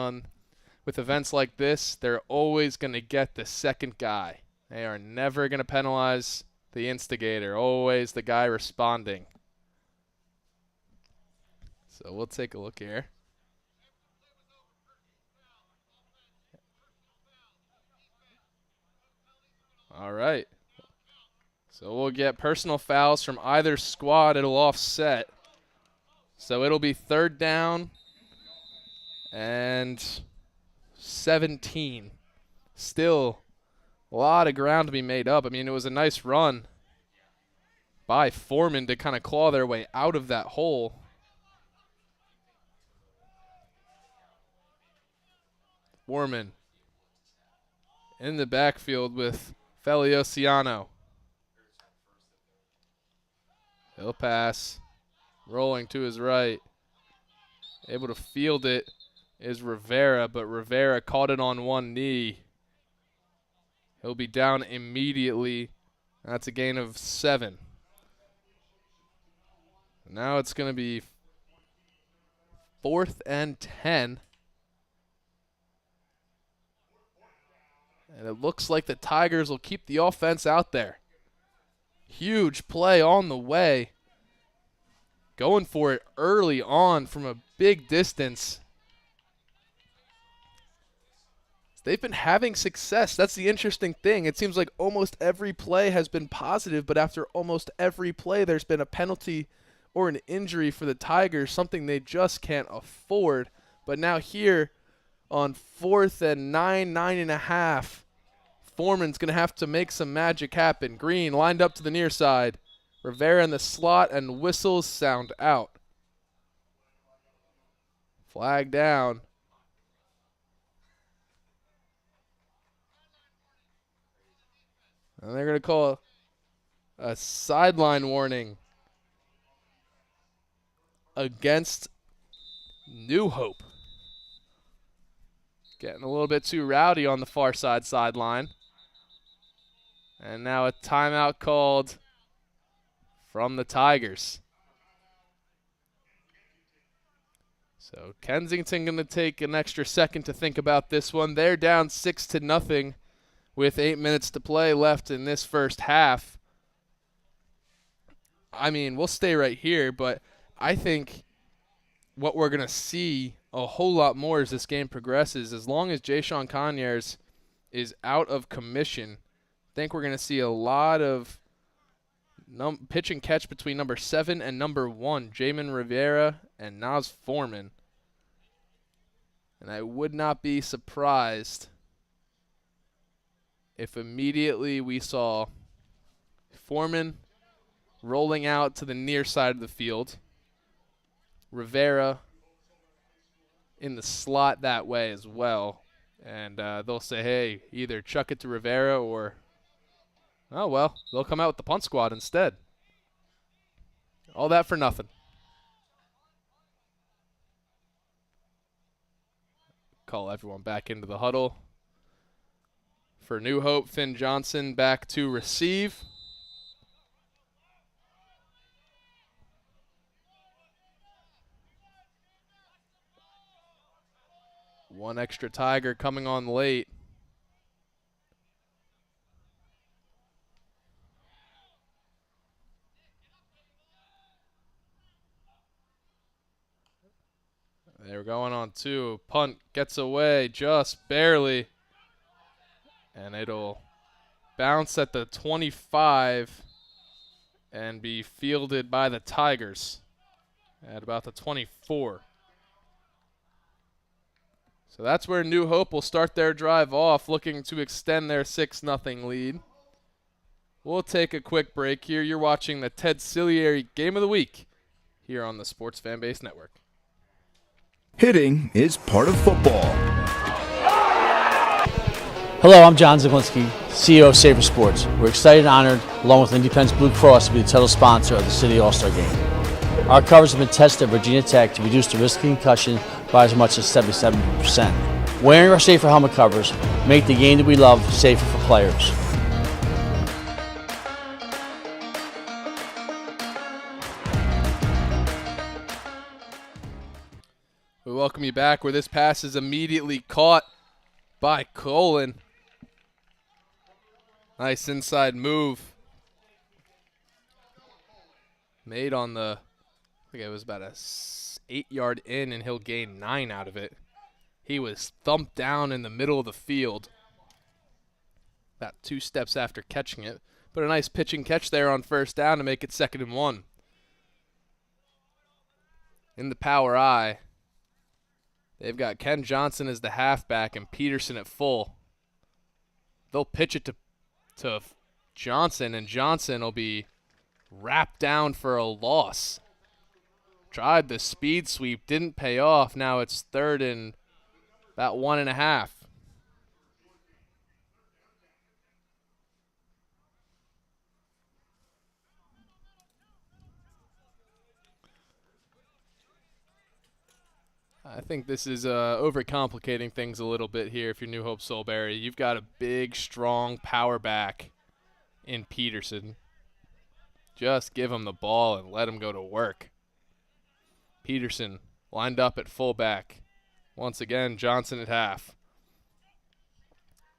with events like this, they're always going to get the second guy. They are never going to penalize the instigator, always the guy responding. So we'll take a look here. All right. So we'll get personal fouls from either squad. It'll offset. So it'll be 3rd down and 17. Still a lot of ground to be made up. I mean, it was a nice run by Foreman to kind of claw their way out of that hole. Foreman in the backfield with Feliciano. He'll pass. Rolling to his right. Able to field it is Rivera, but Rivera caught it on one knee. He'll be down immediately. That's a gain of 7. Now it's going to be 4th and 10. And it looks like the Tigers will keep the offense out there. Huge play on the way. Going for it early on from a big distance. They've been having success. That's the interesting thing. It seems like almost every play has been positive, but after almost every play, there's been a penalty or an injury for the Tigers, something they just can't afford. But now here on 4th and 9.5, Foreman's going to have to make some magic happen. Green lined up to the near side. Rivera in the slot, and whistles sound out. Flag down. And they're going to call a sideline warning against New Hope. Getting a little bit too rowdy on the far sideline. And now a timeout called from the Tigers. So Kensington going to take an extra second to think about this one. They're down 6-0 with 8 minutes to play left in this first half. I mean, we'll stay right here, but I think what we're going to see a whole lot more as this game progresses, as long as Jayshon Conyers is out of commission, I think we're going to see a lot of pitch and catch between number 7 and number 1, Jamin Rivera and Nas Foreman. And I would not be surprised if immediately we saw Foreman rolling out to the near side of the field, Rivera in the slot that way as well. And they'll say, hey, either chuck it to Rivera or, oh, well, they'll come out with the punt squad instead. All that for nothing. Call everyone back into the huddle. For New Hope, Finn Johnson back to receive. One extra Tiger coming on late. They're going on 2. Punt gets away just barely. And it'll bounce at the 25 and be fielded by the Tigers at about the 24. So that's where New Hope will start their drive off, looking to extend their 6-0 lead. We'll take a quick break here. You're watching the Ted Silary Game of the Week here on the Sports Fanbase Network. Hitting is part of football. Hello, I'm John Zaglinski, CEO of SAFR Sports. We're excited and honored, along with Independence Blue Cross, to be the title sponsor of the City All-Star Game. Our covers have been tested at Virginia Tech to reduce the risk of concussion by as much as 77%. Wearing our SAFR helmet covers make the game that we love safer for players. We welcome you back, where this pass is immediately caught by Colin. Nice inside move. Made on the, I think it was about a 8-yard in, and he'll gain 9 out of it. He was thumped down in the middle of the field, about 2 steps after catching it. But a nice pitch and catch there on first down to make it 2nd and 1. In the power I, they've got Ken Johnson as the halfback and Peterson at full. They'll pitch it to Johnson, and Johnson will be wrapped down for a loss. Tried the speed sweep, didn't pay off. Now it's 3rd and about 1.5. I think this is overcomplicating things a little bit here if you're New Hope-Solebury. You've got a big, strong power back in Peterson. Just give him the ball and let him go to work. Peterson lined up at fullback. Once again, Johnson at half.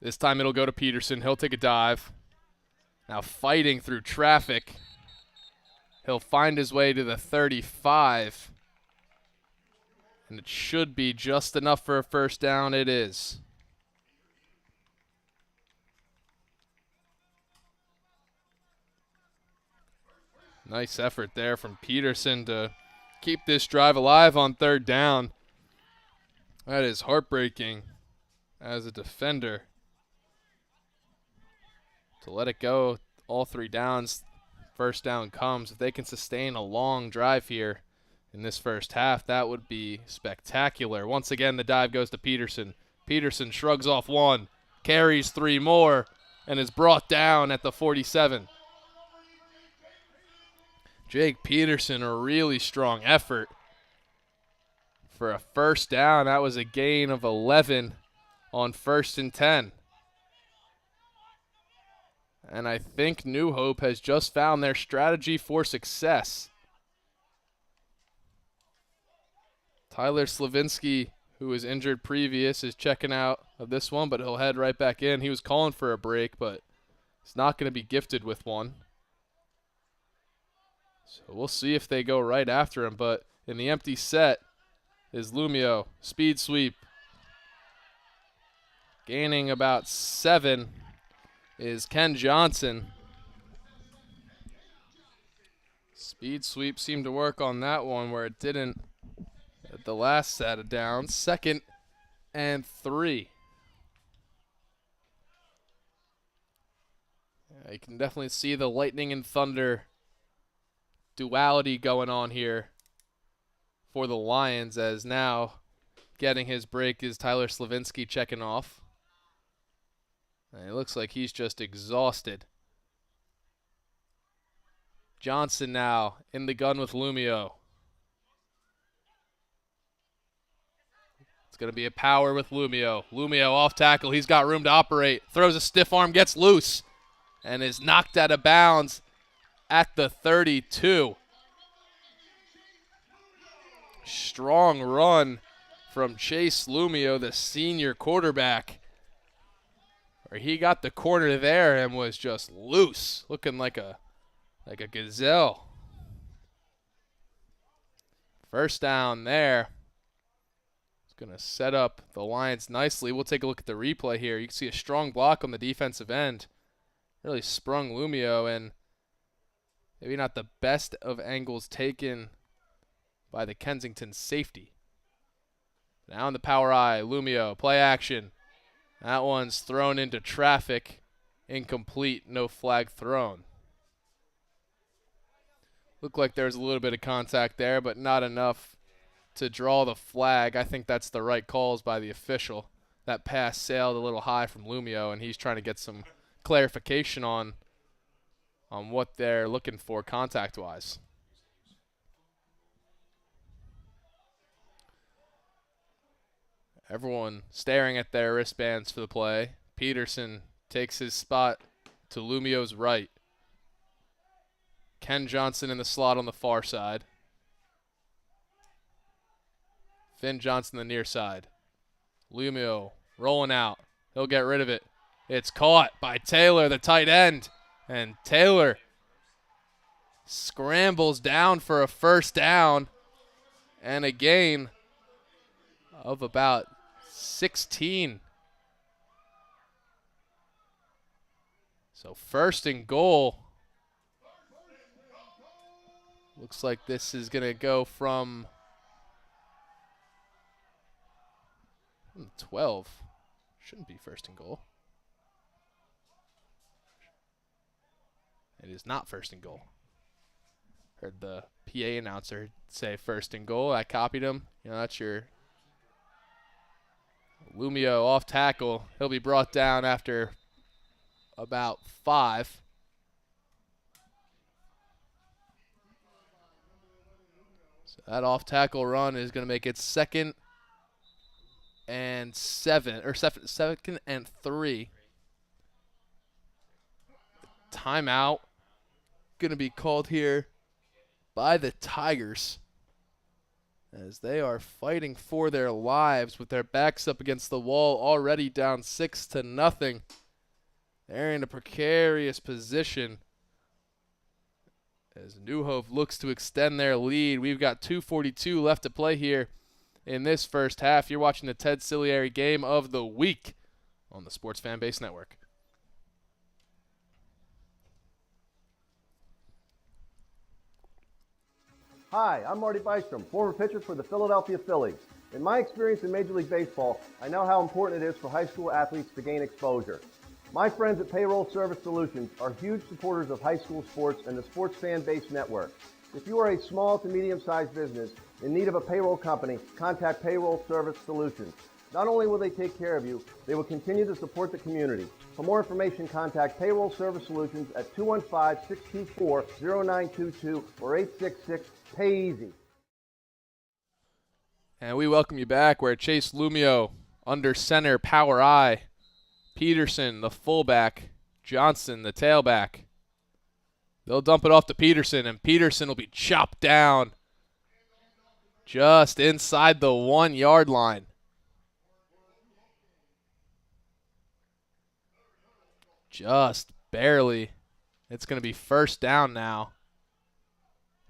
This time it'll go to Peterson. He'll take a dive. Now fighting through traffic. He'll find his way to the 35. And it should be just enough for a first down. It is. Nice effort there from Peterson to keep this drive alive on 3rd down. That is heartbreaking as a defender to let it go all 3 downs. First down comes. If they can sustain a long drive here in this first half, that would be spectacular. Once again, the dive goes to Peterson. Peterson shrugs off 1, carries 3 more, and is brought down at the 47. Jake Peterson, a really strong effort for a first down. That was a gain of 11 on 1st and 10. And I think New Hope has just found their strategy for success. Tyler Slavinsky, who was injured previous, is checking out of this one, but he'll head right back in. He was calling for a break, but he's not going to be gifted with one. So we'll see if they go right after him, but in the empty set is Lumio. Speed sweep. Gaining about 7 is Ken Johnson. Speed sweep seemed to work on that one where it didn't at the last set of downs. 2nd and 3. You can definitely see the lightning and thunder duality going on here for the Lions, as now getting his break is Tyler Slavinsky checking off. And it looks like he's just exhausted. Johnson now in the gun with Lumio. It's going to be a power with Lumio. Lumio off tackle. He's got room to operate. Throws a stiff arm, gets loose, and is knocked out of bounds at the 32. Strong run from Chase Lumio, the senior quarterback, where he got the corner there and was just loose, looking like a gazelle. First down there. It's going to set up the Lions nicely. We'll take a look at the replay here. You can see a strong block on the defensive end. Really sprung Lumio, and maybe not the best of angles taken by the Kensington safety. Now in the power eye, Lumio, play action. That one's thrown into traffic. Incomplete, no flag thrown. Looked like there was a little bit of contact there, but not enough to draw the flag. I think that's the right calls by the official. That pass sailed a little high from Lumio, and he's trying to get some clarification on what they're looking for contact-wise. Everyone staring at their wristbands for the play. Peterson takes his spot to Lumio's right. Ken Johnson in the slot on the far side. Finn Johnson the near side. Lumio rolling out. He'll get rid of it. It's caught by Taylor, the tight end. And Taylor scrambles down for a first down and a gain of about 16. So 1st and goal. Looks like this is going to go from 12. Shouldn't be 1st and goal. It is not 1st and goal. Heard the PA announcer say 1st and goal. I copied him. That's your Lumio off tackle. He'll be brought down after about 5. So that off tackle run is going to make it 2nd and 7, or 2nd and 3. Timeout going to be called here by the Tigers, as they are fighting for their lives with their backs up against the wall, already down 6-0. They're in a precarious position as New Hope looks to extend their lead. We've got 2:42 left to play here in this first half. You're watching the Ted Silary Game of the Week on the Sports Fan Base Network. Hi, I'm Marty Bystrom, former pitcher for the Philadelphia Phillies. In my experience in Major League Baseball, I know how important it is for high school athletes to gain exposure. My friends at Payroll Service Solutions are huge supporters of high school sports and the Sports Fan Base Network. If you are a small to medium-sized business in need of a payroll company, contact Payroll Service Solutions. Not only will they take care of you, they will continue to support the community. For more information, contact Payroll Service Solutions at 215-624-0922 or 866-PAY-EASY. And we welcome you back, where Chase Lumio Under center, power I. Peterson, the fullback. Johnson, the tailback. They'll dump it off to Peterson, and Peterson will be chopped down just inside the 1 yard line. Just barely. It's going to be first down now.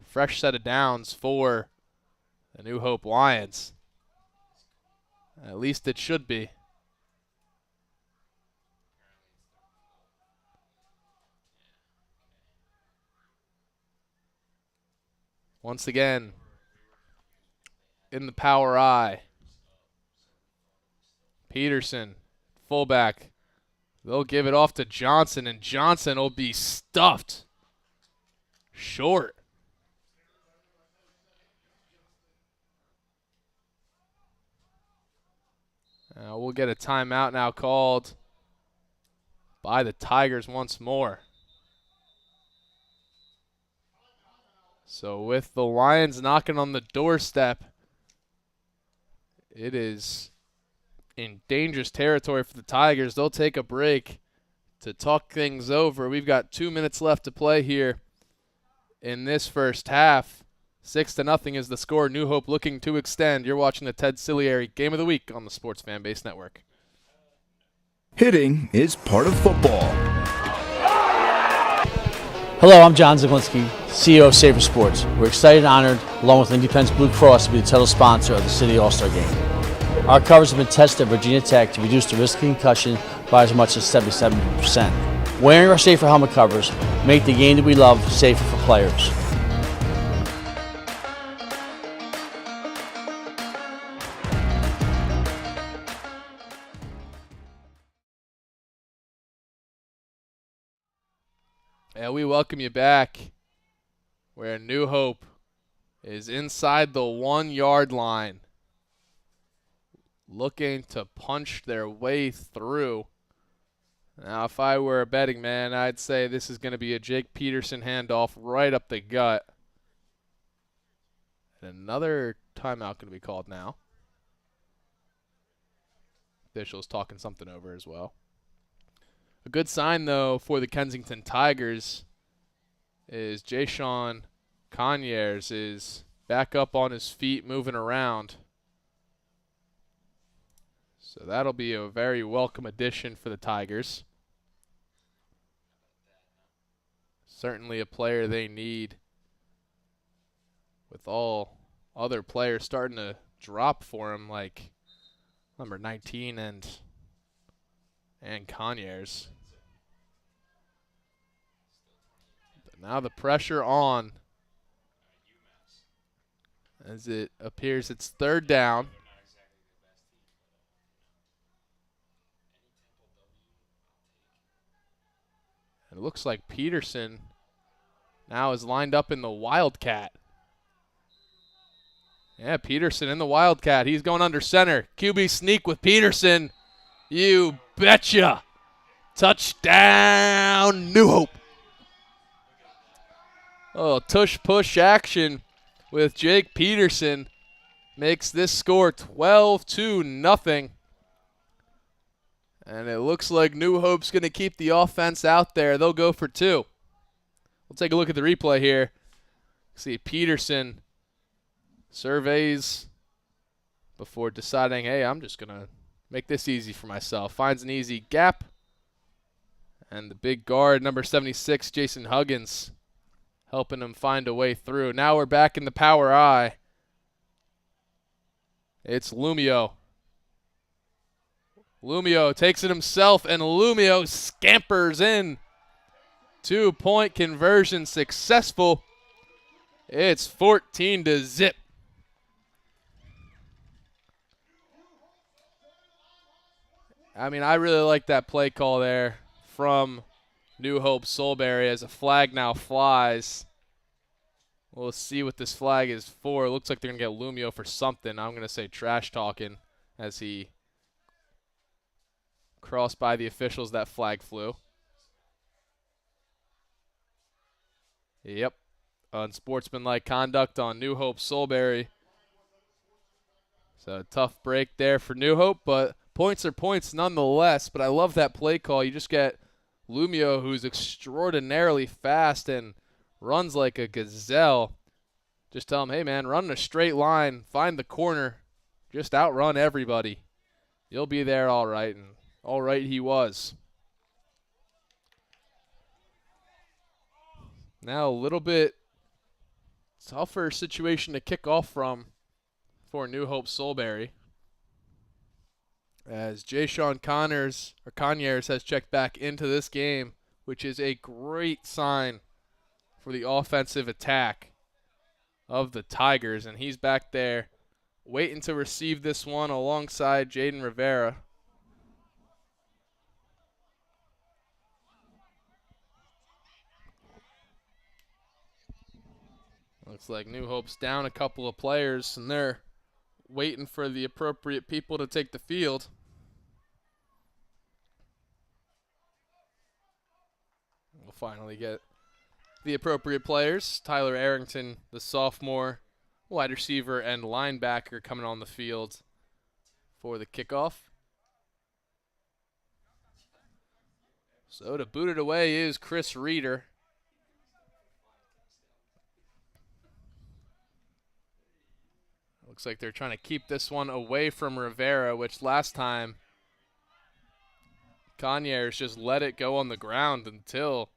Fresh set of downs for the New Hope Lions. At least it should be. Once again, in the power I. Peterson, fullback. They'll give it off to Johnson, and Johnson will be stuffed short. We'll get a timeout now called by the Tigers once more. So with the Lions knocking on the doorstep, it is in dangerous territory for the Tigers. They'll take a break to talk things over. We've got 2 minutes left to play here in this first half. 6-0 is the score. New Hope looking to extend. You're watching the Ted Silary Game of the Week on the Sports Fan Base Network. Hitting is part of football. Hello, I'm John Zaglinski, CEO of SAFR Sports. We're excited and honored, along with Independence Blue Cross, to be the title sponsor of the City All-Star Game. Our covers have been tested at Virginia Tech to reduce the risk of concussion by as much as 77%. Wearing our SAFR helmet covers make the game that we love safer for players. And we welcome you back where New Hope is inside the 1 yard line, looking to punch their way through. Now, if I were a betting man, I'd say this is going to be a Jake Peterson handoff right up the gut. And another timeout going to be called now. Officials talking something over as well. A good sign, though, for the Kensington Tigers is Jayshawn Conyers is back up on his feet, moving around. So that'll be a very welcome addition for the Tigers. Certainly a player they need, with all other players starting to drop for him, like number 19 and Conyers. But now the pressure on, as it appears it's third down. And it looks like Peterson now is lined up in the Wildcat. Yeah, Peterson in the Wildcat. He's going under center. QB sneak with Peterson. You betcha. Touchdown, New Hope. Oh, tush-push action with Jake Peterson makes this score 12-0. And it looks like New Hope's going to keep the offense out there. They'll go for two. We'll take a look at the replay here. See, Peterson surveys before deciding, hey, I'm just going to make this easy for myself. Finds an easy gap. And the big guard, number 76, Jason Huggins, helping him find a way through. Now we're back in the power I. It's Lumio. Lumio takes it himself, and Lumio scampers in. 2-point conversion successful. It's 14-0. I mean, I really like that play call there from New Hope-Solebury as a flag now flies. We'll see what this flag is for. It looks like they're going to get Lumio for something. I'm going to say trash talking as he crossed by the officials. That flag flew. Yep. Unsportsmanlike conduct on New Hope-Solebury. So a tough break there for New Hope, but points are points nonetheless, but I love that play call. You just get Lumio, who's extraordinarily fast and runs like a gazelle. Just tell him, hey, man, run in a straight line, find the corner, just outrun everybody. You'll be there all right, and all right he was. Now a little bit tougher situation to kick off from for New Hope-Solebury, as Jay-Sean Conyers has checked back into this game, which is a great sign for the offensive attack of the Tigers, and he's back there waiting to receive this one alongside Jaden Rivera. Looks like New Hope's down a couple of players, and they're waiting for the appropriate people to take the field. We'll finally get the appropriate players. Tyler Arrington, the sophomore, wide receiver and linebacker, coming on the field for the kickoff. So to boot it away is Chris Reeder. Looks like they're trying to keep this one away from Rivera, which last time Conyers just let it go on the ground until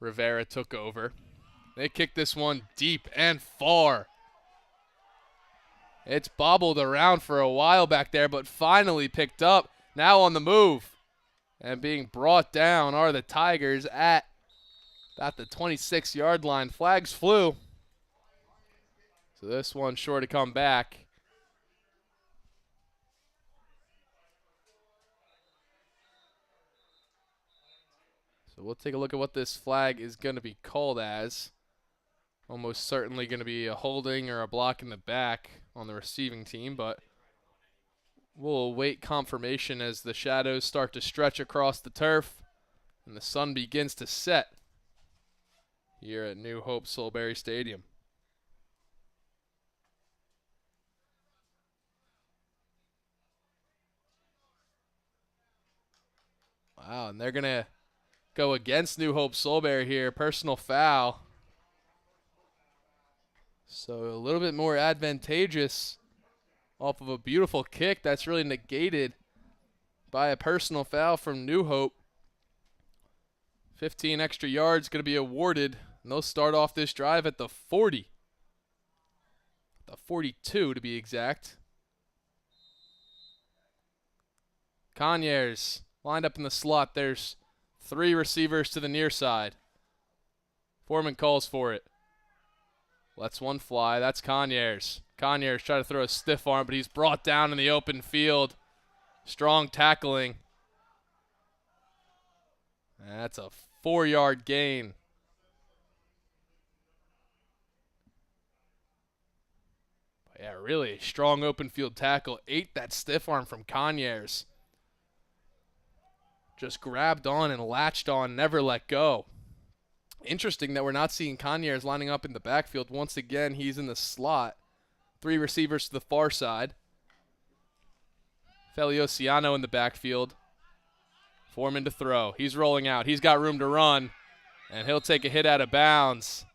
Rivera took over. They kicked this one deep and far. It's bobbled around for a while back there, but finally picked up. Now on the move. And being brought down are the Tigers at about the 26-yard line. Flags flew. So this one's sure to come back. So we'll take a look at what this flag is going to be called as. Almost certainly going to be a holding or a block in the back on the receiving team, but we'll await confirmation as the shadows start to stretch across the turf and the sun begins to set here at New Hope-Solebury Stadium. Wow, and they're going to go against New Hope-Solebury here. Personal foul. So a little bit more advantageous off of a beautiful kick that's really negated by a personal foul from New Hope. 15 extra yards going to be awarded, and they'll start off this drive at the 40. The 42 to be exact. Conyers lined up in the slot. There's 3 receivers to the near side. Foreman calls for it. Lets one fly. That's Conyers. Conyers trying to throw a stiff arm, but he's brought down in the open field. Strong tackling. That's a 4-yard gain. But yeah, really strong open field tackle. Ate that stiff arm from Conyers. Just grabbed on and latched on, never let go. Interesting that we're not seeing Conyers lining up in the backfield. Once again, he's in the slot. 3 receivers to the far side. Feliciano in the backfield. Foreman to throw. He's rolling out. He's got room to run. And he'll take a hit out of bounds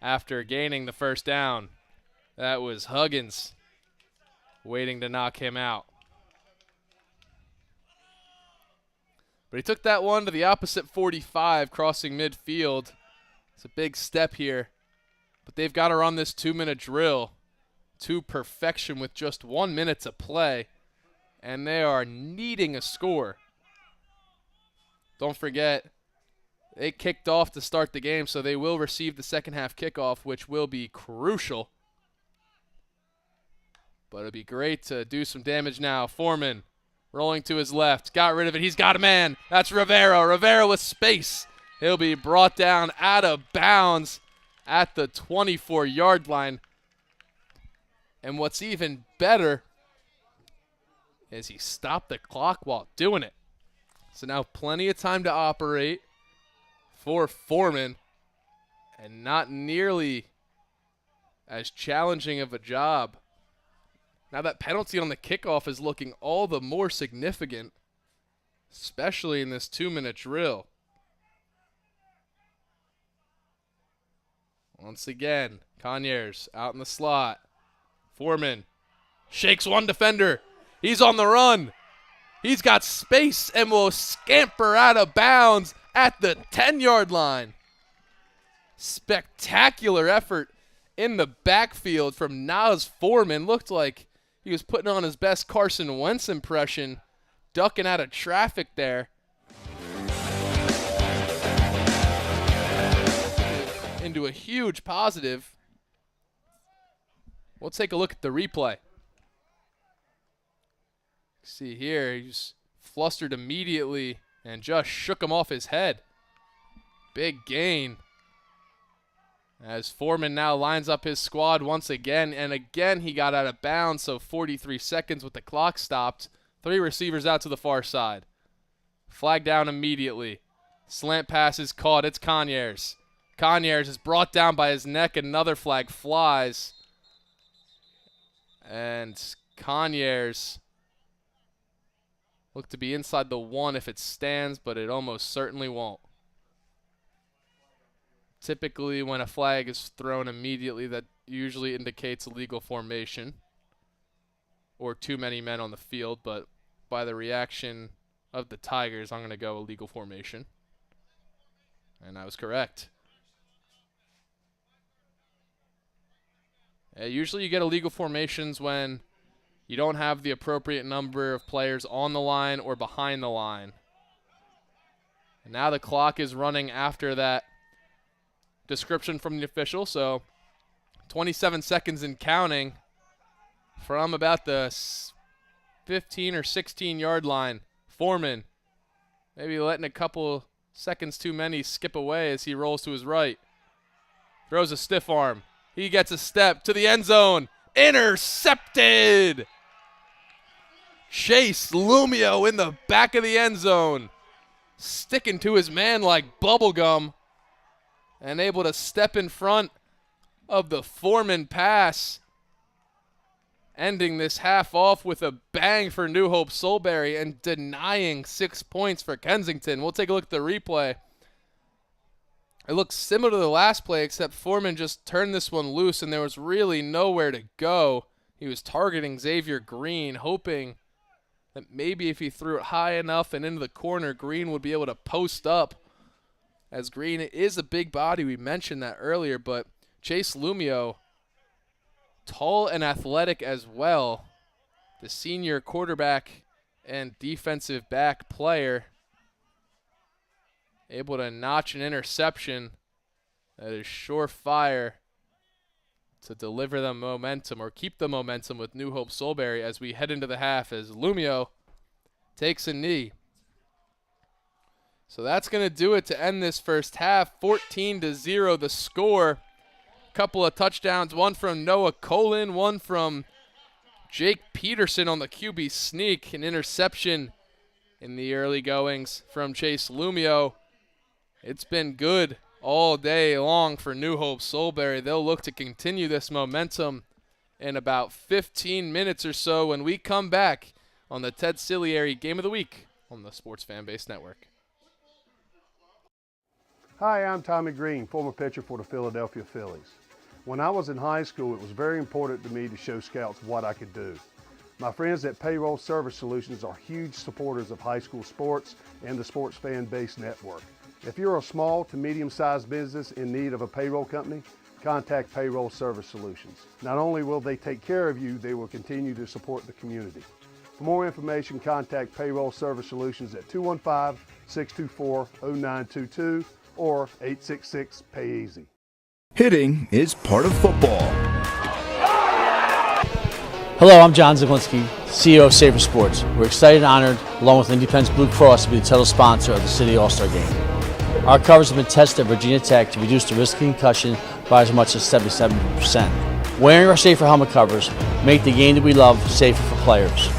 after gaining the first down. That was Huggins waiting to knock him out. But he took that one to the opposite 45, crossing midfield. It's a big step here. But they've got to run this 2-minute drill to perfection with just 1 minute to play. And they are needing a score. Don't forget, they kicked off to start the game, so they will receive the second half kickoff, which will be crucial. But it'll be great to do some damage now. Foreman rolling to his left. Got rid of it. He's got a man. That's Rivera. Rivera with space. He'll be brought down out of bounds at the 24-yard line. And what's even better is he stopped the clock while doing it. So now plenty of time to operate for Foreman. And not nearly as challenging of a job Now that penalty on the kickoff is looking all the more significant, especially in this 2-minute drill. Once again, Conyers out in the slot. Foreman shakes one defender. He's on the run. He's got space and will scamper out of bounds at the 10-yard line. Spectacular effort in the backfield from Nas Foreman. Looked like he was putting on his best Carson Wentz impression, ducking out of traffic there. Into a huge positive. We'll take a look at the replay. See here, he's flustered immediately and just shook him off his head. Big gain. As Foreman now lines up his squad once again, and again he got out of bounds, so 43 seconds with the clock stopped. 3 receivers out to the far side. Flag down immediately. Slant pass is caught. It's Conyers. Conyers is brought down by his neck. Another flag flies. And Conyers look to be inside the 1 if it stands, but it almost certainly won't. Typically, when a flag is thrown immediately, that usually indicates illegal formation or too many men on the field, but by the reaction of the Tigers, I'm going to go illegal formation. And I was correct. Usually you get illegal formations when you don't have the appropriate number of players on the line or behind the line. And now the clock is running after that description from the official, so 27 seconds and counting from about the 15 or 16-yard line. Foreman maybe letting a couple seconds too many skip away as he rolls to his right. Throws a stiff arm. He gets a step to the end zone. Intercepted! Chase Lumio in the back of the end zone, sticking to his man like bubblegum and able to step in front of the Foreman pass, ending this half off with a bang for New Hope-Solebury and denying 6 points for Kensington. We'll take a look at the replay. It looks similar to the last play, except Foreman just turned this one loose and there was really nowhere to go. He was targeting Xavier Green, hoping that maybe if he threw it high enough and into the corner, Green would be able to post up, as Green is a big body. We mentioned that earlier, but Chase Lumio, tall and athletic as well, the senior quarterback and defensive back player, able to notch an interception that is surefire to deliver the momentum or keep the momentum with New Hope-Solebury as we head into the half, as Lumio takes a knee. So that's going to do it to end this first half. 14-0 the score. Couple of touchdowns, one from Noah Colin, one from Jake Peterson on the QB sneak, an interception in the early goings from Chase Lumio. It's been good all day long for New Hope-Solebury. They'll look to continue this momentum in about 15 minutes or so when we come back on the Ted Silary Game of the Week on the Sports Fan Base Network. Hi, I'm Tommy Green, former pitcher for the Philadelphia Phillies. When I was in high school, it was very important to me to show scouts what I could do. My friends at Payroll Service Solutions are huge supporters of high school sports and the Sports Fan Base Network. If you're a small to medium-sized business in need of a payroll company, contact Payroll Service Solutions. Not only will they take care of you, they will continue to support the community. For more information, contact Payroll Service Solutions at 215-624-0922 or 866-PAY-EASY. Hitting is part of football. Hello, I'm John Zaglinski, CEO of SAFR Sports. We're excited and honored, along with Independence Blue Cross, to be the title sponsor of the City All-Star Game. Our covers have been tested at Virginia Tech to reduce the risk of concussion by as much as 77%. Wearing our SAFR helmet covers make the game that we love safer for players.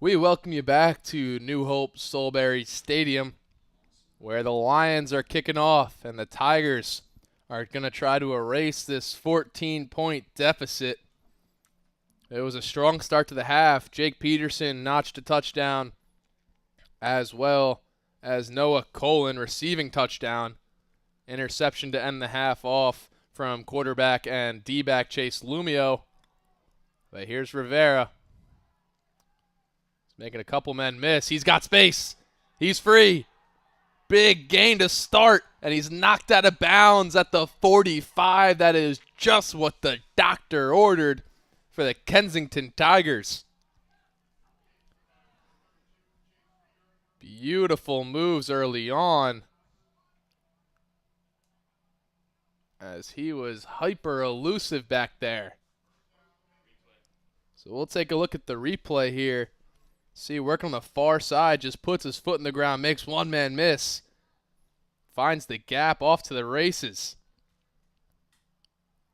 We welcome you back to New Hope-Solebury Stadium, where the Lions are kicking off and the Tigers are going to try to erase this 14-point deficit. It was a strong start to the half. Jake Peterson notched a touchdown, as well as Noah Colin receiving touchdown. Interception to end the half off from quarterback and D-back Chase Lumio. But here's Rivera. He's making a couple men miss. He's got space. He's free. Big gain to start, and he's knocked out of bounds at the 45. That is just what the doctor ordered for the Kensington Tigers. Beautiful moves early on, as he was hyper elusive back there. So we'll take a look at the replay here. See, working on the far side, just puts his foot in the ground, makes one man miss. Finds the gap, off to the races.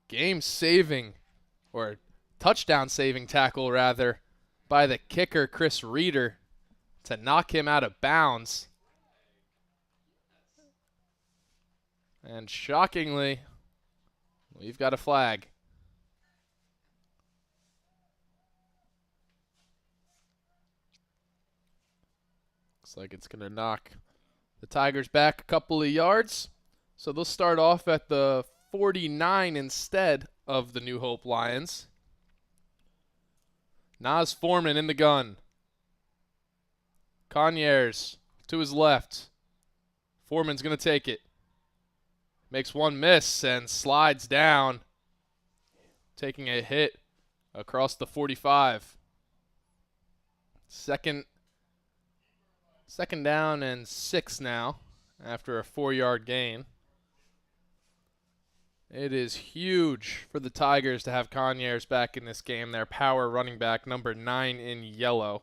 Game-saving, or touchdown-saving tackle, rather, by the kicker, Chris Reeder, to knock him out of bounds. And shockingly, we've got a flag. Looks like it's going to knock the Tigers back a couple of yards. So they'll start off at the 49 instead of the New Hope Lions. Nas Foreman in the gun. Conyers to his left. Foreman's going to take it. Makes one miss and slides down, taking a hit across the 45. Second down and 6 now after a 4-yard gain. It is huge for the Tigers to have Conyers back in this game, their power running back, number 9 in yellow.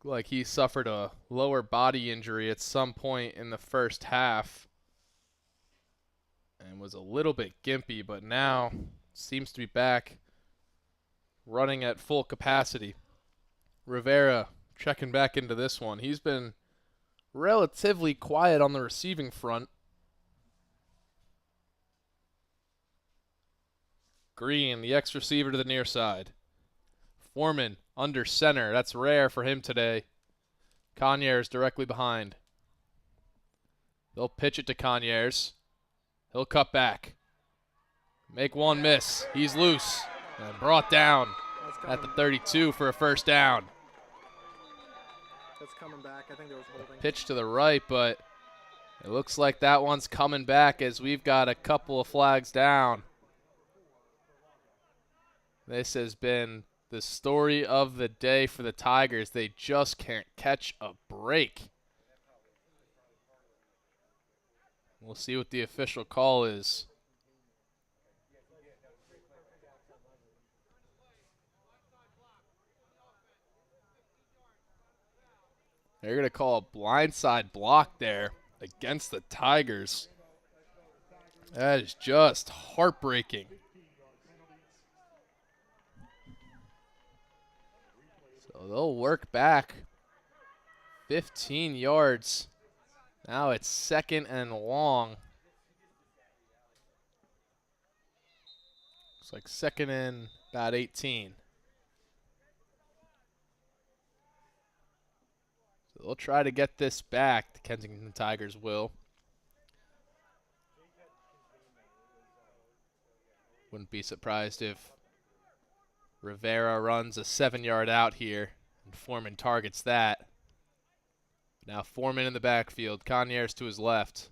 Like he suffered a lower body injury at some point in the first half and was a little bit gimpy, but now seems to be back running at full capacity. Rivera checking back into this one. He's been relatively quiet on the receiving front. Green, the X receiver to the near side. Foreman under center. That's rare for him today. Conyers directly behind. They'll pitch it to Conyers. He'll cut back. Make one miss. He's loose and brought down at the 32 for a first down. That's coming back. I think there was holding. Pitch to the right, but it looks like that one's coming back as we've got a couple of flags down. This has been the story of the day for the Tigers. They just can't catch a break. We'll see what the official call is. They're going to call a blindside block there against the Tigers. That is just heartbreaking. So they'll work back 15 yards. Now it's 2nd and long. Looks like 2nd and about 18. So they'll try to get this back. The Kensington Tigers will. Wouldn't be surprised if Rivera runs a 7-yard out here and Foreman targets that. Now Foreman in the backfield. Conyers to his left.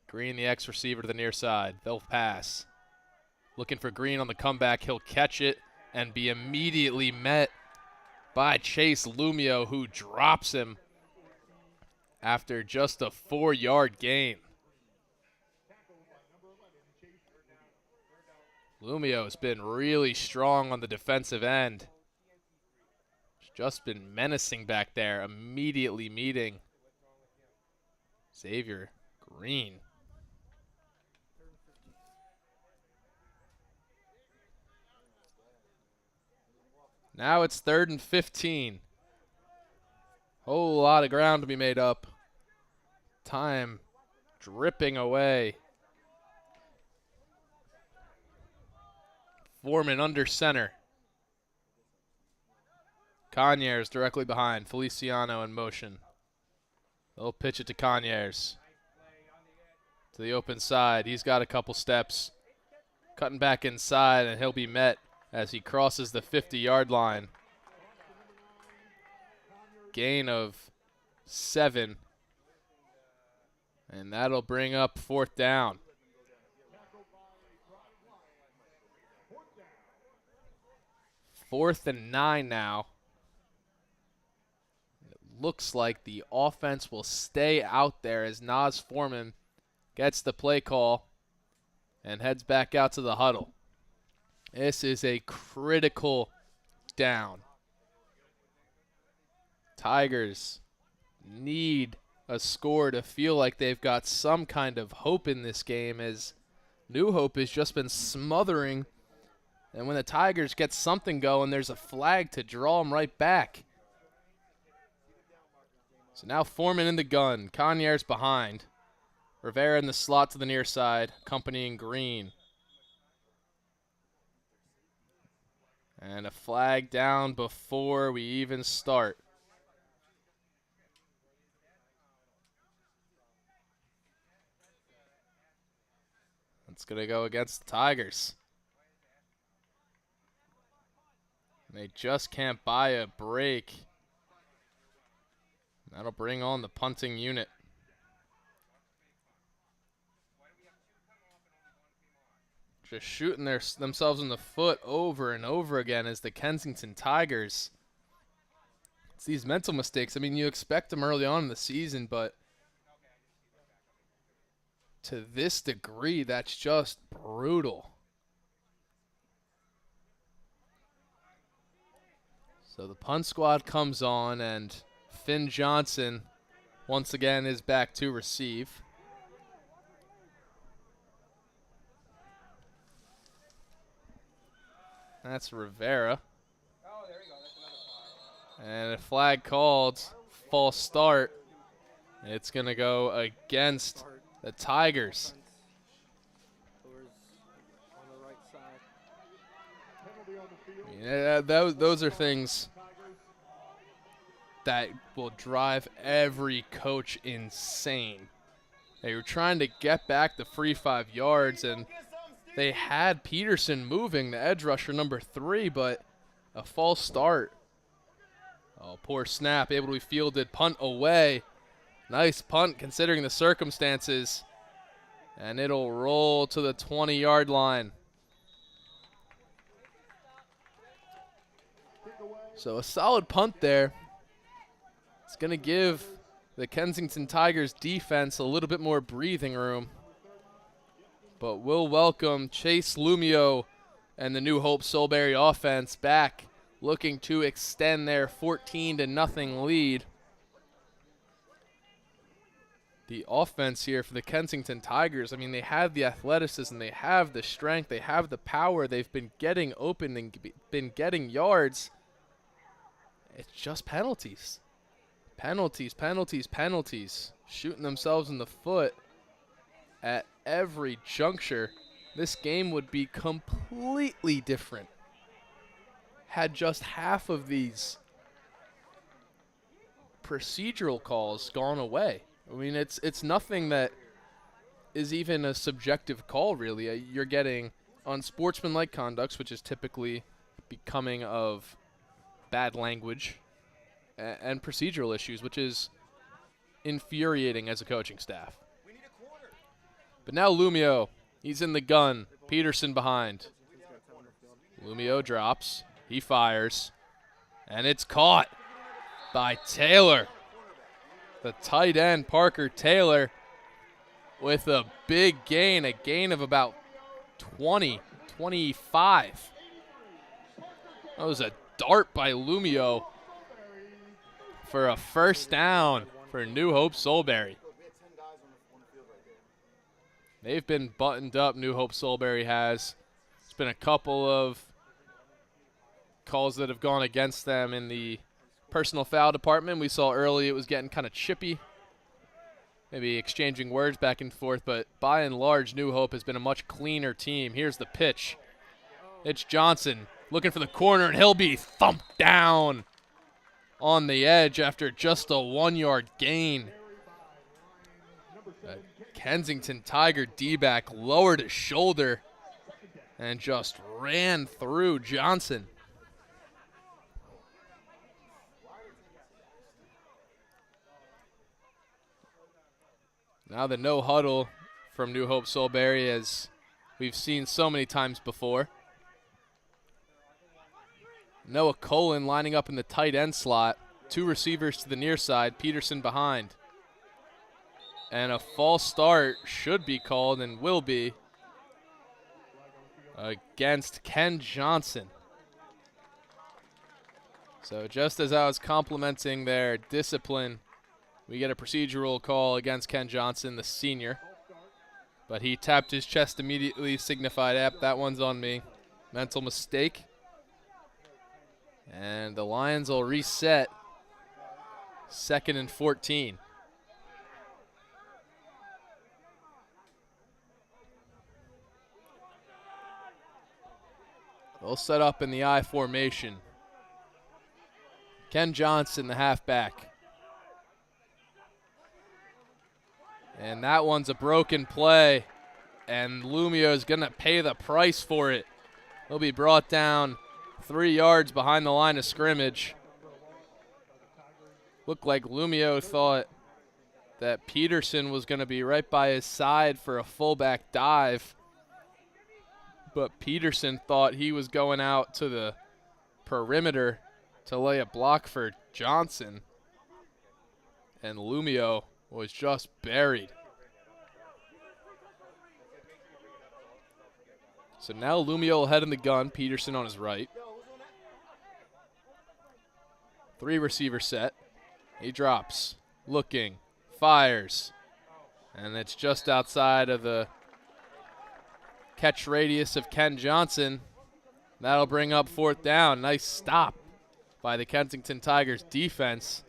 Green, the X receiver, to the near side. They'll pass. Looking for Green on the comeback. He'll catch it and be immediately met by Chase Lumio, who drops him after just a 4-yard gain. Lumio has been really strong on the defensive end. He's just been menacing back there, immediately meeting Xavier Green. Now it's 3rd and 15. Whole lot of ground to be made up. Time dripping away. Foreman under center. Conyers directly behind. Feliciano in motion. They'll pitch it to Conyers. To the open side. He's got a couple steps. Cutting back inside, and he'll be met as he crosses the 50-yard line. Gain of 7. And that'll bring up 4th down. 4th and 9 now. It looks like the offense will stay out there as Nas Foreman gets the play call and heads back out to the huddle. This is a critical down. Tigers need a score to feel like they've got some kind of hope in this game, as New Hope has just been smothering. And when the Tigers get something going, there's a flag to draw them right back. So now Foreman in the gun. Conyers behind. Rivera in the slot to the near side, accompanying Green. And a flag down before we even start. It's going to go against the Tigers. They just can't buy a break. That'll bring on the punting unit. Just shooting themselves in the foot over and over again as the Kensington Tigers. It's these mental mistakes. I mean, you expect them early on in the season, but to this degree, that's just brutal. So the punt squad comes on, and Finn Johnson once again is back to receive. That's Rivera. And a flag called, false start. It's going to go against the Tigers. Yeah, those are things that will drive every coach insane. They were trying to get back the free 5 yards, and they had Peterson moving, the edge rusher number 3, but a false start. Oh, poor snap, able to be fielded, punt away. Nice punt considering the circumstances. And it'll roll to the 20-yard line. So a solid punt there. It's going to give the Kensington Tigers defense a little bit more breathing room. But we'll welcome Chase Lumio and the new Hope-Solebury offense back, looking to extend their 14-0 lead. The offense here for the Kensington Tigers, I mean, they have the athleticism, they have the strength, they have the power. They've been getting open and been getting yards. It's just penalties. Penalties, penalties, penalties. Shooting themselves in the foot at every juncture. This game would be completely different had just half of these procedural calls gone away. I mean, it's nothing that is even a subjective call, really. You're getting unsportsmanlike conducts, which is typically becoming of bad language, and procedural issues, which is infuriating as a coaching staff. But now Lumio, he's in the gun. Peterson behind. Lumio drops. He fires. And it's caught by Taylor. The tight end, Parker Taylor, with a big gain, a gain of about 20, 25. That was a dart by Lumio for a first down for New Hope-Solebury. They've been buttoned up, New Hope-Solebury has. It's been a couple of calls that have gone against them in the personal foul department. We saw early it was getting kind of chippy, maybe exchanging words back and forth, but by and large, New Hope has been a much cleaner team. Here's the pitch. It's Johnson looking for the corner, and he'll be thumped down on the edge after just a 1-yard gain. Kensington Tiger D-back lowered his shoulder and just ran through Johnson. Now the no huddle from New Hope-Solebury, as we've seen so many times before. Noah Colin lining up in the tight end slot. 2 receivers to the near side, Peterson behind. And a false start should be called and will be against Ken Johnson. So just as I was complimenting their discipline, we get a procedural call against Ken Johnson, the senior. But he tapped his chest immediately, signified, that one's on me. Mental mistake. And the Lions will reset 2nd and 14. They'll set up in the I formation. Ken Johnson, the halfback. And that one's a broken play, and Lumio is going to pay the price for it. He'll be brought down 3 yards behind the line of scrimmage. Looked like Lumio thought that Peterson was going to be right by his side for a fullback dive, but Peterson thought he was going out to the perimeter to lay a block for Johnson, and Lumio was just buried. So now Lumio will head in the gun, Peterson on his right. 3 receiver set. He drops, looking, fires, and it's just outside of the catch radius of Ken Johnson. That'll bring up 4th down. Nice stop by the Kensington Tigers defense.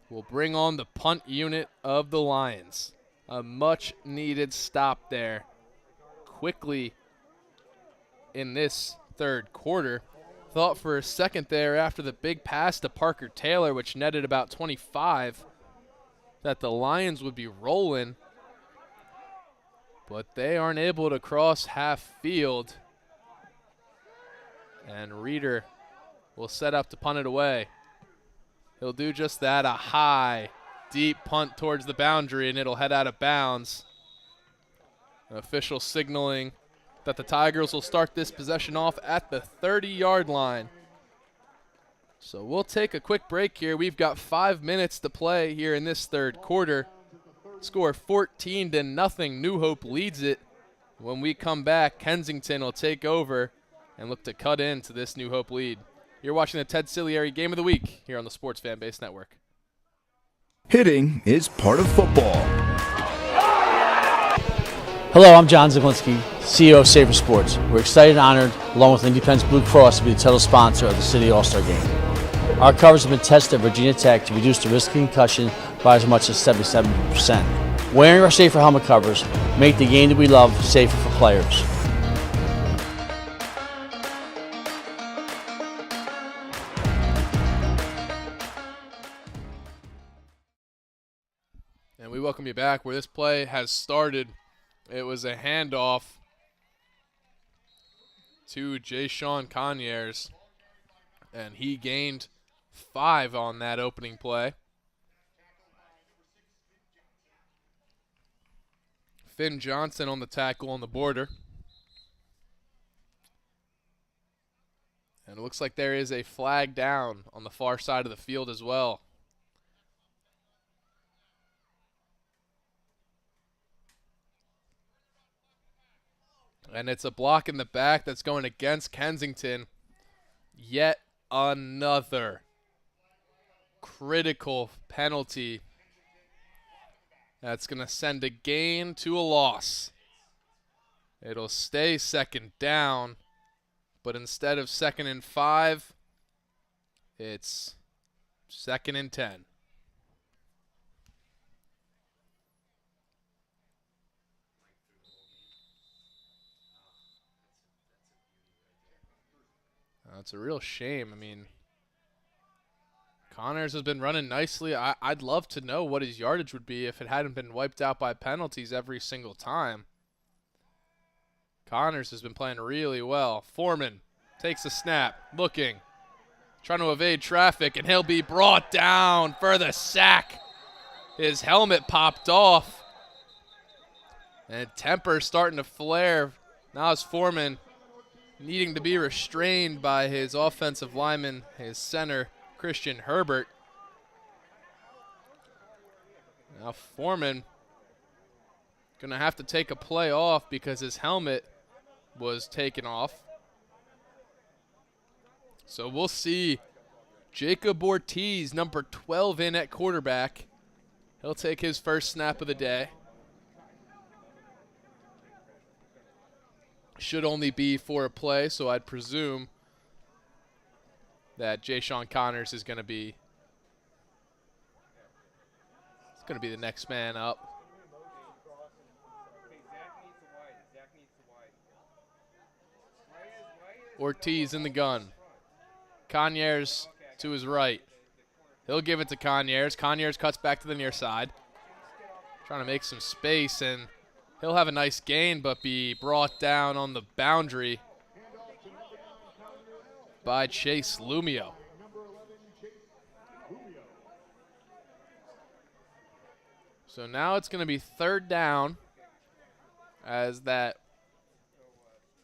Will bring on the punt unit of the Lions. A much needed stop there quickly in this 3rd quarter. Thought for a second there after the big pass to Parker Taylor, which netted about 25, that the Lions would be rolling, but they aren't able to cross half field, and Reeder will set up to punt it away. He'll do just that, a high, deep punt towards the boundary, and it'll head out of bounds. An official signaling that the Tigers will start this possession off at the 30-yard line. So we'll take a quick break here. We've got 5 minutes to play here in this 3rd quarter. Score 14-0. New Hope leads it. When we come back, Kensington will take over and look to cut into this New Hope lead. You're watching the Ted Silary Game of the Week here on the Sports Fan Base Network. Hitting is part of football. Hello, I'm John Zaglinski, CEO of SAFR Sports. We're excited and honored, along with Independence Blue Cross, to be the title sponsor of the City All-Star Game. Our covers have been tested at Virginia Tech to reduce the risk of concussion by as much as 77%. Wearing our SAFR helmet covers make the game that we love safer for players. And we welcome you back where this play has started. It was a handoff to Jay-Sean Conyers, and he gained 5 on that opening play. Finn Johnson on the tackle on the border. And it looks like there is a flag down on the far side of the field as well. And it's a block in the back that's going against Kensington. Yet another critical penalty that's going to send a gain to a loss. It'll stay 2nd down, but instead of 2nd and 5, it's 2nd and 10. It's a real shame. I mean, Connors has been running nicely. I'd love to know what his yardage would be if it hadn't been wiped out by penalties every single time. Connors has been playing really well. Foreman takes a snap, looking, trying to evade traffic, and he'll be brought down for the sack. His helmet popped off, and temper's starting to flare. Now it's Foreman needing to be restrained by his offensive lineman, his center, Christian Herbert. Now Foreman going to have to take a play off because his helmet was taken off. So we'll see Jacob Ortiz, number 12, in at quarterback. He'll take his first snap of the day. Should only be for a play, so I'd presume that Jayshon Connors is going to be the next man up. Ortiz in the gun. Conyers to his right. He'll give it to Conyers. Conyers cuts back to the near side. Trying to make some space, and he'll have a nice gain, but be brought down on the boundary by Chase Lumio. So now it's going to be 3rd down, as that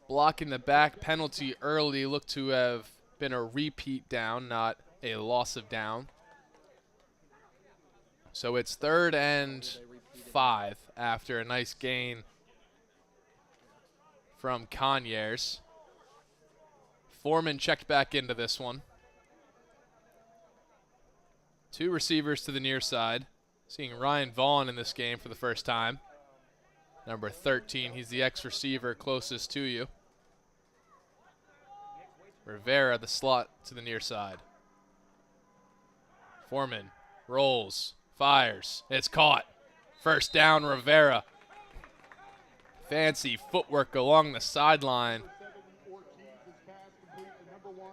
block in the back penalty early looked to have been a repeat down, not a loss of down. So it's 3rd and 5 after a nice gain from Conyers. Foreman checked back into this one. 2 receivers to the near side. Seeing Ryan Vaughn in this game for the first time. Number 13, he's the ex-receiver closest to you. Rivera, the slot to the near side. Foreman rolls, fires, it's caught. First down, Rivera. Fancy footwork along the sideline.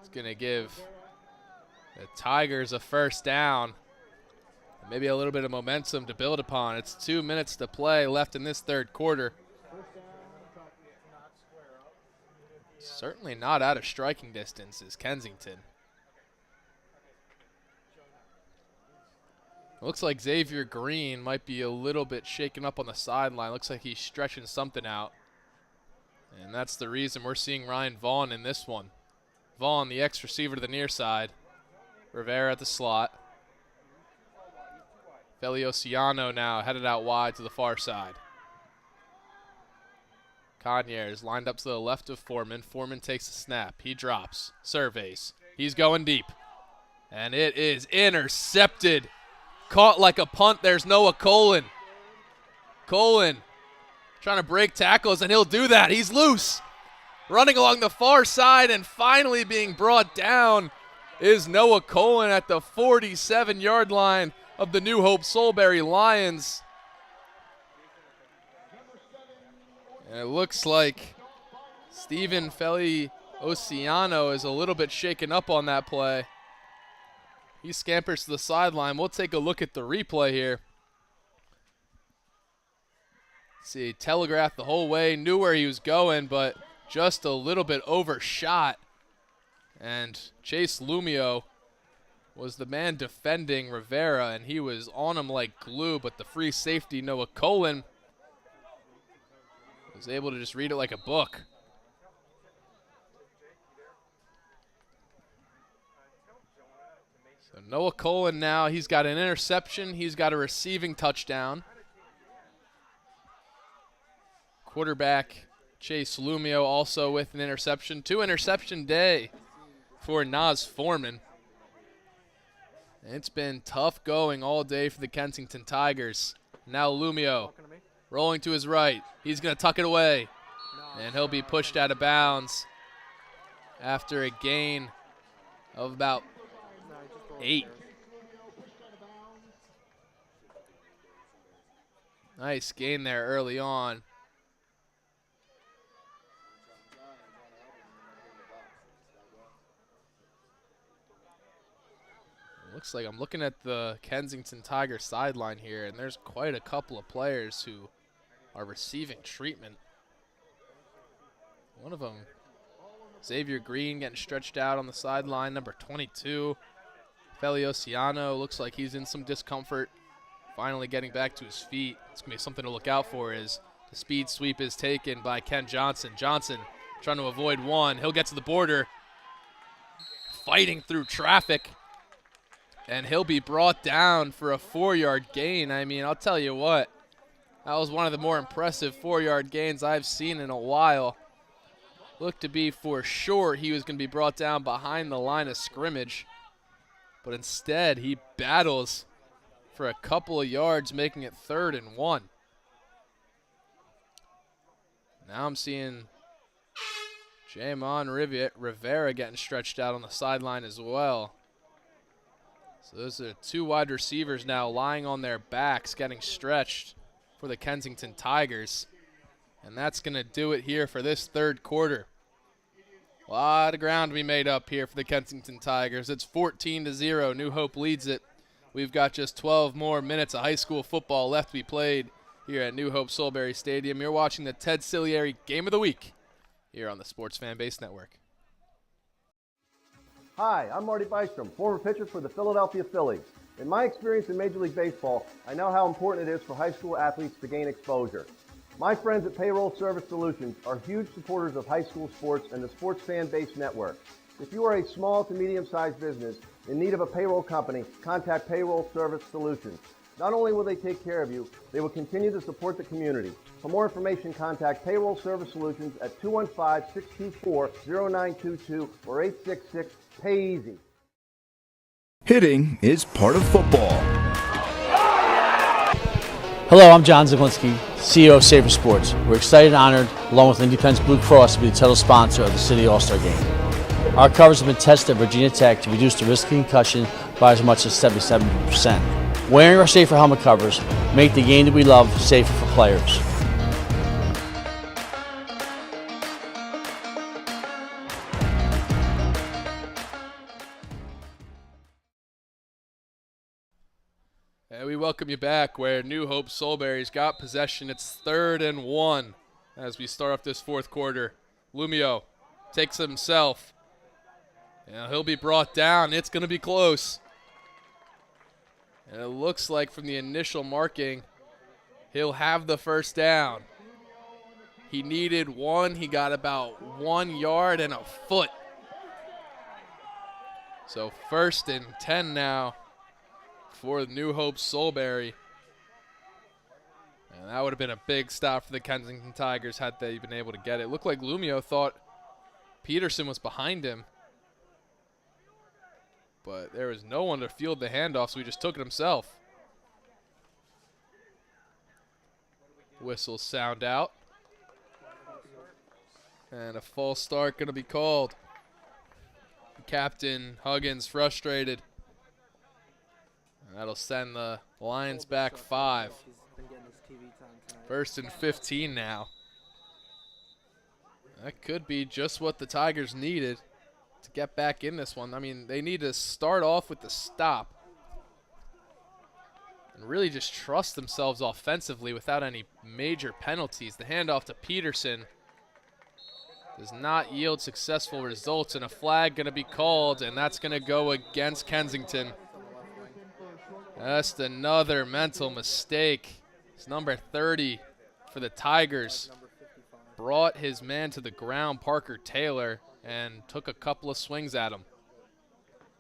It's going to give the Tigers a first down. Maybe a little bit of momentum to build upon. It's 2 minutes to play left in this 3rd quarter. Certainly not out of striking distance is Kensington. Looks like Xavier Green might be a little bit shaken up on the sideline. Looks like he's stretching something out. And that's the reason we're seeing Ryan Vaughn in this one. Vaughn, the ex-receiver to the near side. Rivera at the slot. Feliciano now headed out wide to the far side. Conyers lined up to the left of Foreman. Foreman takes a snap. He drops. Surveys. He's going deep. And it is intercepted. Caught like a punt. There's Noah Colin. Colin trying to break tackles, and he'll do that. He's loose. Running along the far side and finally being brought down is Noah Colin at the 47-yard line of the new Hope-Solebury Lions. And it looks like Stephen Feliciano is a little bit shaken up on that play. He scampers to the sideline. We'll take a look at the replay here. See, telegraphed the whole way, knew where he was going, but just a little bit overshot. And Chase Lumio was the man defending Rivera, and he was on him like glue, but the free safety, Noah Colin, was able to just read it like a book. So Noah Colin now, he's got an interception. He's got a receiving touchdown. Quarterback Chase Lumio also with an interception. 2-interception day for Nas Foreman. And it's been tough going all day for the Kensington Tigers. Now Lumio rolling to his right. He's going to tuck it away. And he'll be pushed out of bounds after a gain of about 8. Nice gain there early on. Looks like I'm looking at the Kensington Tigers sideline here, and there's quite a couple of players who are receiving treatment. One of them, Xavier Green, getting stretched out on the sideline. Number 22, Feliciano, looks like he's in some discomfort. Finally getting back to his feet. It's going to be something to look out for as the speed sweep is taken by Ken Johnson. Johnson trying to avoid one. He'll get to the border, fighting through traffic. And he'll be brought down for a 4-yard gain. I mean, I'll tell you what, that was one of the more impressive 4-yard gains I've seen in a while. Looked to be for sure he was going to be brought down behind the line of scrimmage. But instead, he battles for a couple of yards, making it 3rd and 1. Now I'm seeing Jamon Rivera getting stretched out on the sideline as well. So those are 2 wide receivers now lying on their backs, getting stretched for the Kensington Tigers. And that's going to do it here for this 3rd quarter. A lot of ground to be made up here for the Kensington Tigers. It's 14-0. New Hope leads it. We've got just 12 more minutes of high school football left to be played here at New Hope-Solebury Stadium. You're watching the Ted Silary Game of the Week here on the Sports Fan Base Network. Hi, I'm Marty Bystrom, former pitcher for the Philadelphia Phillies. In my experience in Major League Baseball, I know how important it is for high school athletes to gain exposure. My friends at Payroll Service Solutions are huge supporters of high school sports and the Sports Fan Base Network. If you are a small to medium-sized business in need of a payroll company, contact Payroll Service Solutions. Not only will they take care of you, they will continue to support the community. For more information, contact Payroll Service Solutions at 215-624-0922 or 866-PAY-EASY. Hitting is part of football. Hello, I'm John Zaglinski, CEO of SAFR Sports. We're excited and honored, along with Independence Blue Cross, to be the title sponsor of the City All-Star Game. Our covers have been tested at Virginia Tech to reduce the risk of concussion by as much as 77%. Wearing our SAFR helmet covers make the game that we love safer for players. And we welcome you back where New Hope-Solebury's got possession. It's 3rd and 1 as we start off this 4th quarter. Lumio takes himself. And he'll be brought down. It's going to be close. And it looks like from the initial marking, he'll have the first down. He needed 1. He got about 1 yard and a foot. So 1st and 10 now for New Hope-Solebury. And that would have been a big stop for the Kensington Tigers had they been able to get it. Looked like Lumio thought Peterson was behind him. But there was no one to field the handoff, so he just took it himself. Whistles sound out. And a false start going to be called. Captain Huggins frustrated. And that'll send the Lions back 5. 1st and 15 now. That could be just what the Tigers needed to get back in this one. I mean, they need to start off with the stop and really just trust themselves offensively without any major penalties. The handoff to Peterson does not yield successful results, and a flag going to be called, and that's going to go against Kensington. That's another mental mistake. It's number 30 for the Tigers. Brought his man to the ground, Parker Taylor, and took a couple of swings at him.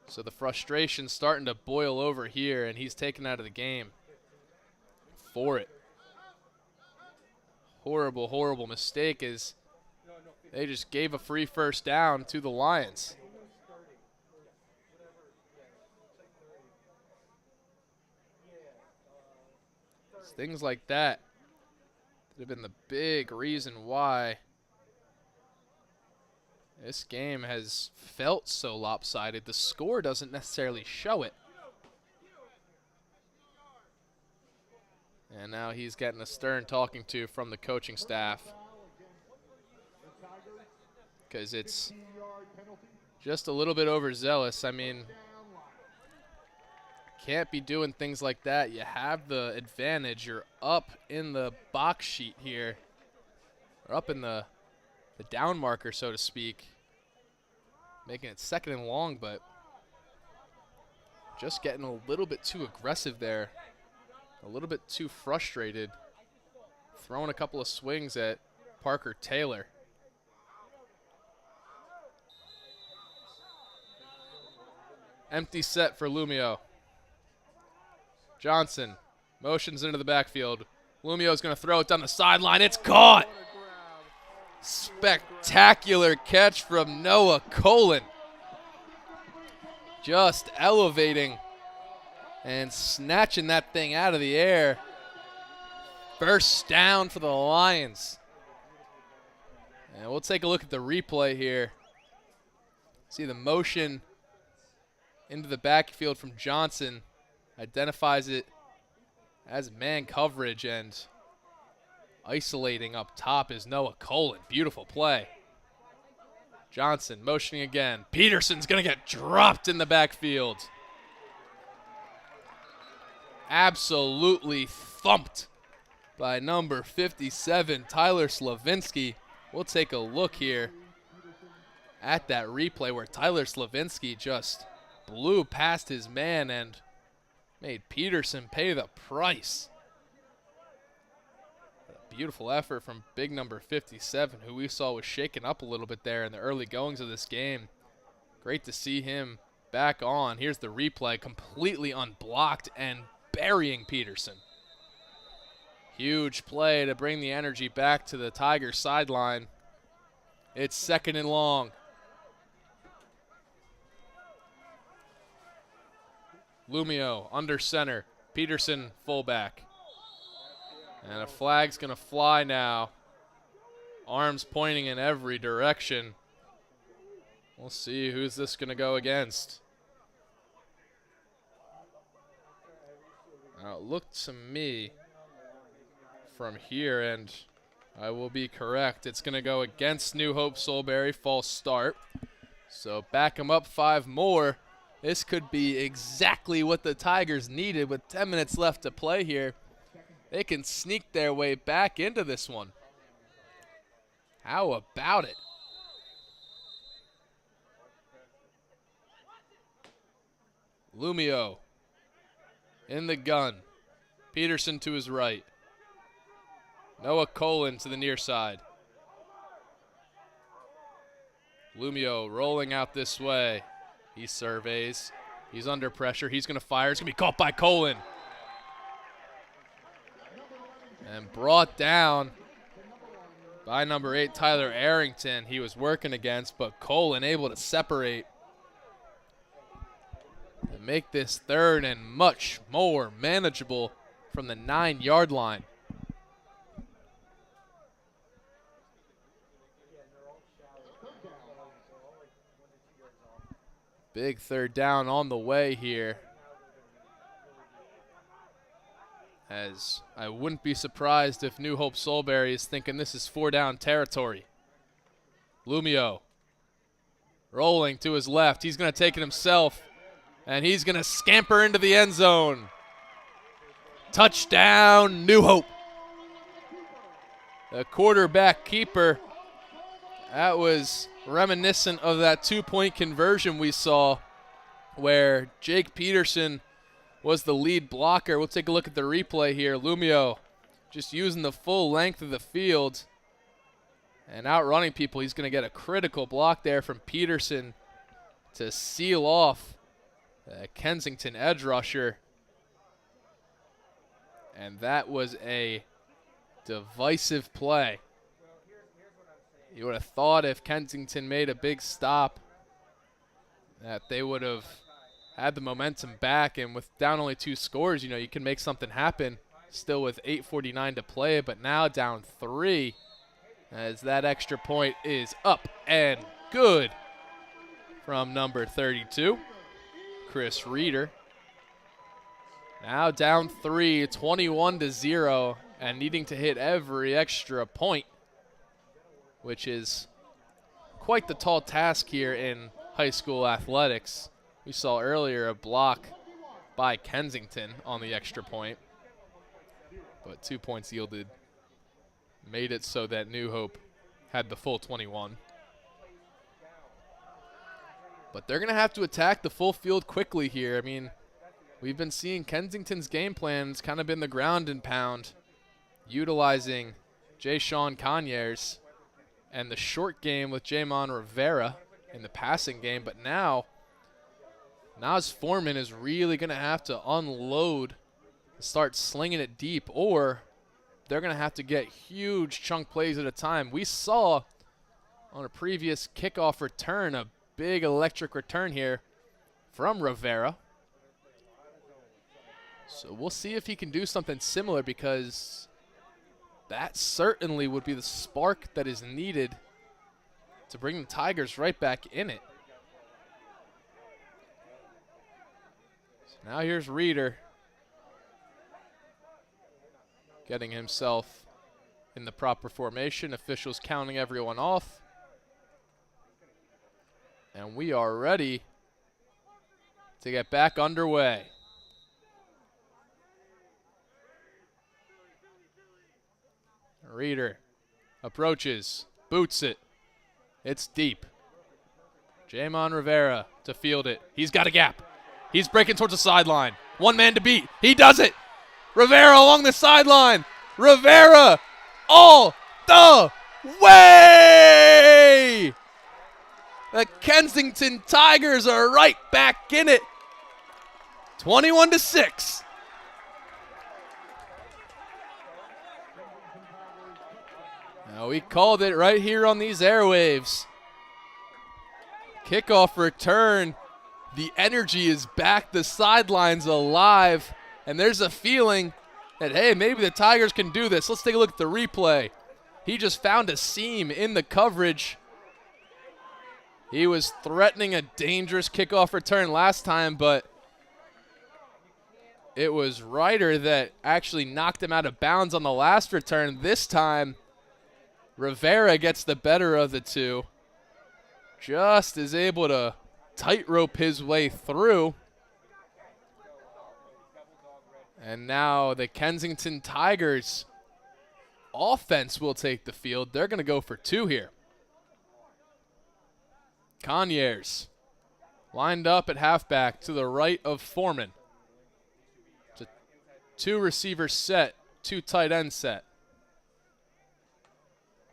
So the frustration's starting to boil over here, and he's taken out of the game for it. Horrible, horrible mistake as they just gave a free first down to the Lions. It's things like that have been the big reason why This game has felt so lopsided. The score doesn't necessarily show it. And now he's getting a stern talking to from the coaching staff, because it's just a little bit overzealous. I mean, can't be doing things like that. You have the advantage. You're up in the box sheet here, or up in the down marker, so to speak, making it 2nd and long, but just getting a little bit too aggressive there, a little bit too frustrated, throwing a couple of swings at Parker Taylor. Empty set for Lumio. Johnson motions into the backfield. Lumio's going to throw it down the sideline. It's caught. Spectacular catch from Noah Colin. Just elevating and snatching that thing out of the air. First down for the Lions. And we'll take a look at the replay here. See the motion into the backfield from Johnson. Identifies it as man coverage, and isolating up top is Noah Colin. Beautiful play. Johnson motioning again. Peterson's going to get dropped in the backfield. Absolutely thumped by number 57, Tyler Slavinsky. We'll take a look here at that replay where Tyler Slavinsky just blew past his man and made Peterson pay the price. A beautiful effort from big number 57, who we saw was shaken up a little bit there in the early goings of this game. Great to see him back on. Here's the replay, completely unblocked and burying Peterson. Huge play to bring the energy back to the Tigers sideline. It's 2nd and long. Lumio under center. Peterson fullback. And a flag's going to fly now. Arms pointing in every direction. We'll see who's this going to go against. Now, it looked to me from here, and I will be correct, it's going to go against New Hope-Solebury. False start. So back them up 5 more. This could be exactly what the Tigers needed with 10 minutes left to play here. They can sneak their way back into this one. How about it? Lumio in the gun. Peterson to his right. Noah Colin to the near side. Lumio rolling out this way. He surveys. He's under pressure. He's going to fire. It's going to be caught by Colin. And brought down by number 8, Tyler Arrington. He was working against, but Colin able to separate and make this 3rd and much more manageable from the 9-yard line. Big 3rd down on the way here, as I wouldn't be surprised if New Hope-Solebury is thinking this is 4-down territory. Lumio rolling to his left. He's going to take it himself, and he's going to scamper into the end zone. Touchdown, New Hope. The quarterback keeper. That was reminiscent of that 2-point conversion we saw where Jake Peterson was the lead blocker. We'll take a look at the replay here. Lumio just using the full length of the field and outrunning people. He's going to get a critical block there from Peterson to seal off the Kensington edge rusher. And that was a divisive play. You would have thought if Kensington made a big stop that they would have had the momentum back, and with down only 2 scores, you can make something happen still with 8:49 to play, but now down 3 as that extra point is up and good from number 32, Chris Reeder. Now down 3, 21-0, and needing to hit every extra point, which is quite the tall task here in high school athletics. We saw earlier a block by Kensington on the extra point, but 2 points yielded made it so that New Hope had the full 21. But they're going to have to attack the full field quickly here. I mean, we've been seeing Kensington's game plans kind of been the ground and pound, utilizing Jay-Sean Conyers and the short game with Jamon Rivera in the passing game. But now, Nas Foreman is really going to have to unload, start slinging it deep, or they're going to have to get huge chunk plays at a time. We saw on a previous kickoff return a big electric return here from Rivera. So we'll see if he can do something similar, because that certainly would be the spark that is needed to bring the Tigers right back in it. So now here's Reeder getting himself in the proper formation. Officials counting everyone off. And we are ready to get back underway. Reeder approaches, boots it. It's deep. Jamon Rivera to field it. He's got a gap. He's breaking towards the sideline. One man to beat. He does it. Rivera along the sideline. Rivera all the way. The Kensington Tigers are right back in it. 21-6. Now we called it right here on these airwaves. Kickoff return. The energy is back. The sideline's alive. And there's a feeling that, hey, maybe the Tigers can do this. Let's take a look at the replay. He just found a seam in the coverage. He was threatening a dangerous kickoff return last time, but it was Ryder that actually knocked him out of bounds on the last return. This time, Rivera gets the better of the two. Just is able to tightrope his way through. And now the Kensington Tigers offense will take the field. They're going to go for two here. Conyers lined up at halfback to the right of Foreman. It's a two-receiver set, two tight end set.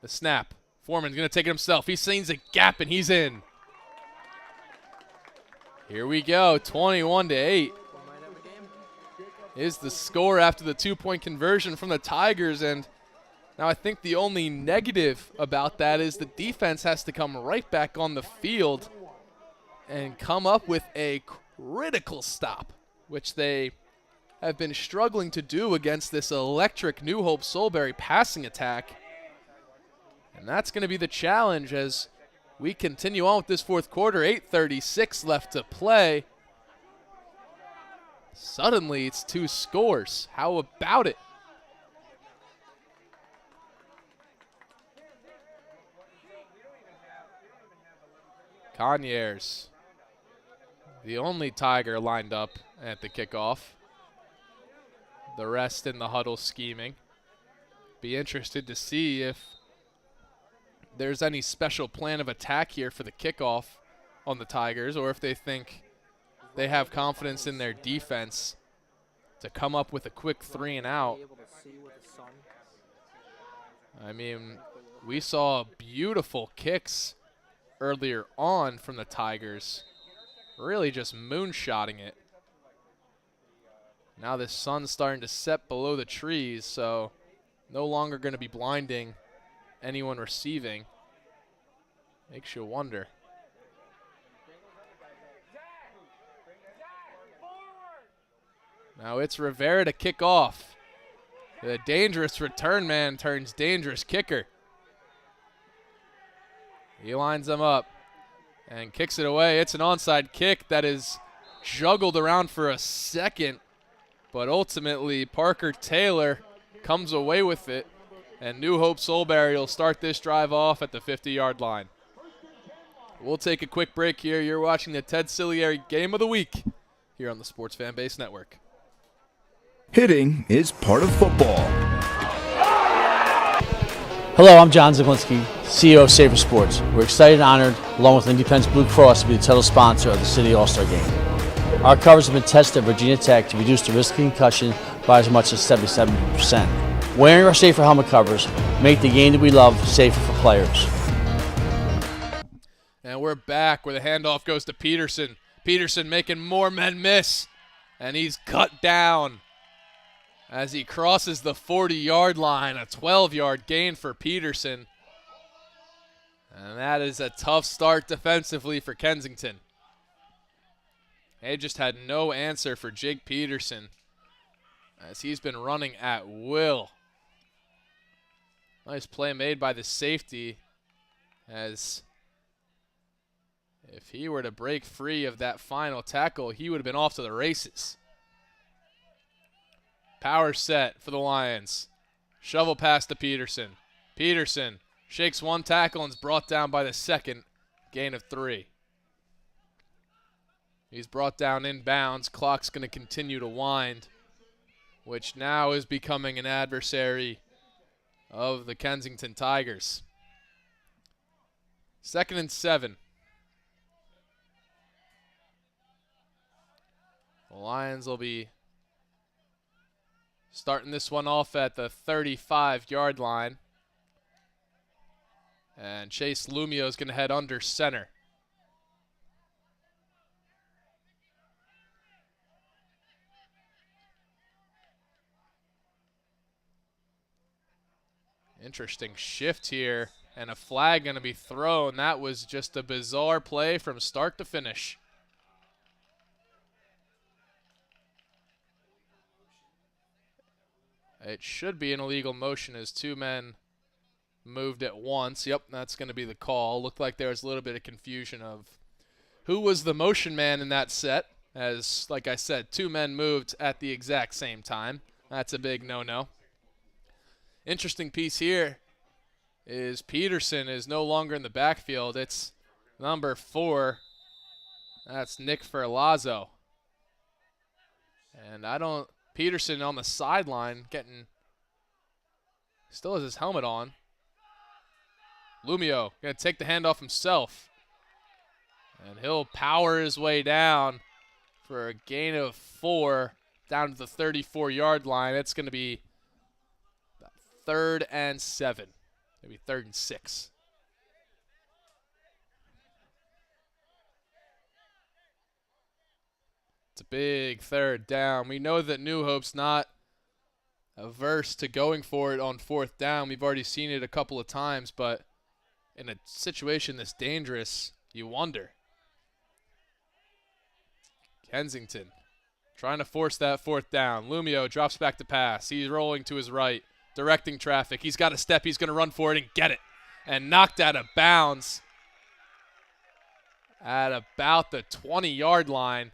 The snap. Foreman's going to take it himself. He sees a gap, and he's in. Here we go, 21-8 is the score after the two-point conversion from the Tigers. And now I think the only negative about that is the defense has to come right back on the field and come up with a critical stop, which they have been struggling to do against this electric New Hope-Solebury passing attack. And that's going to be the challenge as we continue on with this fourth quarter. 8:36 left to play. Suddenly it's two scores. How about it? Conyers, the only Tiger lined up at the kickoff. The rest in the huddle scheming. Be interested to see if there's any special plan of attack here for the kickoff on the Tigers, or if they think they have confidence in their defense to come up with a quick 3 and out. I mean, we saw beautiful kicks earlier on from the Tigers, really just moonshotting it. Now the sun's starting to set below the trees, so no longer going to be blinding anyone receiving. Makes you wonder. Now it's Rivera to kick off. The dangerous return man turns dangerous kicker. He lines them up. and kicks it away. It's an onside kick that is juggled around for a second, but ultimately Parker Taylor comes away with it, and New Hope-Solebury will start this drive off at the 50-yard line. We'll take a quick break here. You're watching the Ted Silary Game of the Week here on the Sports Fan Base Network. Hitting is part of football. Hello, I'm John Zaglinski, CEO of SAFR Sports. We're excited and honored, along with Independence Blue Cross, to be the title sponsor of the City All-Star Game. Our covers have been tested at Virginia Tech to reduce the risk of concussion by as much as 77%. Wearing our SAFR helmet covers make the game that we love safer for players. And we're back where the handoff goes to Peterson. Peterson making more men miss, and he's cut down as he crosses the 40-yard line. A 12-yard gain for Peterson. And that is a tough start defensively for Kensington. They just had no answer for Jake Peterson as he's been running at will. Nice play made by the safety, as if he were to break free of that final tackle, he would have been off to the races. Power set for the Lions. Shovel pass to Peterson. Peterson shakes one tackle and is brought down by the second. Gain of 3. He's brought down inbounds. Clock's going to continue to wind, which now is becoming an adversary of the Kensington Tigers. 2nd and 7. The Lions will be starting this one off at the 35-yard line. And Chase Lumio is going to head under center. Interesting shift here, and a flag going to be thrown. That was just a bizarre play from start to finish. It should be an illegal motion as 2 men moved at once. Yep, that's going to be the call. Looked like there was a little bit of confusion of who was the motion man in that set, as, like I said, 2 men moved at the exact same time. That's a big no-no. Interesting piece here is Peterson is no longer in the backfield. It's number 4. That's Nick Ferlazzo. And Peterson on the sideline still has his helmet on. Lumio going to take the handoff himself. And he'll power his way down for a gain of 4 down to the 34-yard line. It's going to be 3rd and 7, maybe 3rd and 6. It's a big 3rd down. We know that New Hope's not averse to going for it on 4th down. We've already seen it a couple of times, but in a situation this dangerous, you wonder. Kensington trying to force that 4th down. Lumio drops back to pass. He's rolling to his right, directing traffic. He's got a step. He's going to run for it and get it. And knocked out of bounds at about the 20-yard line.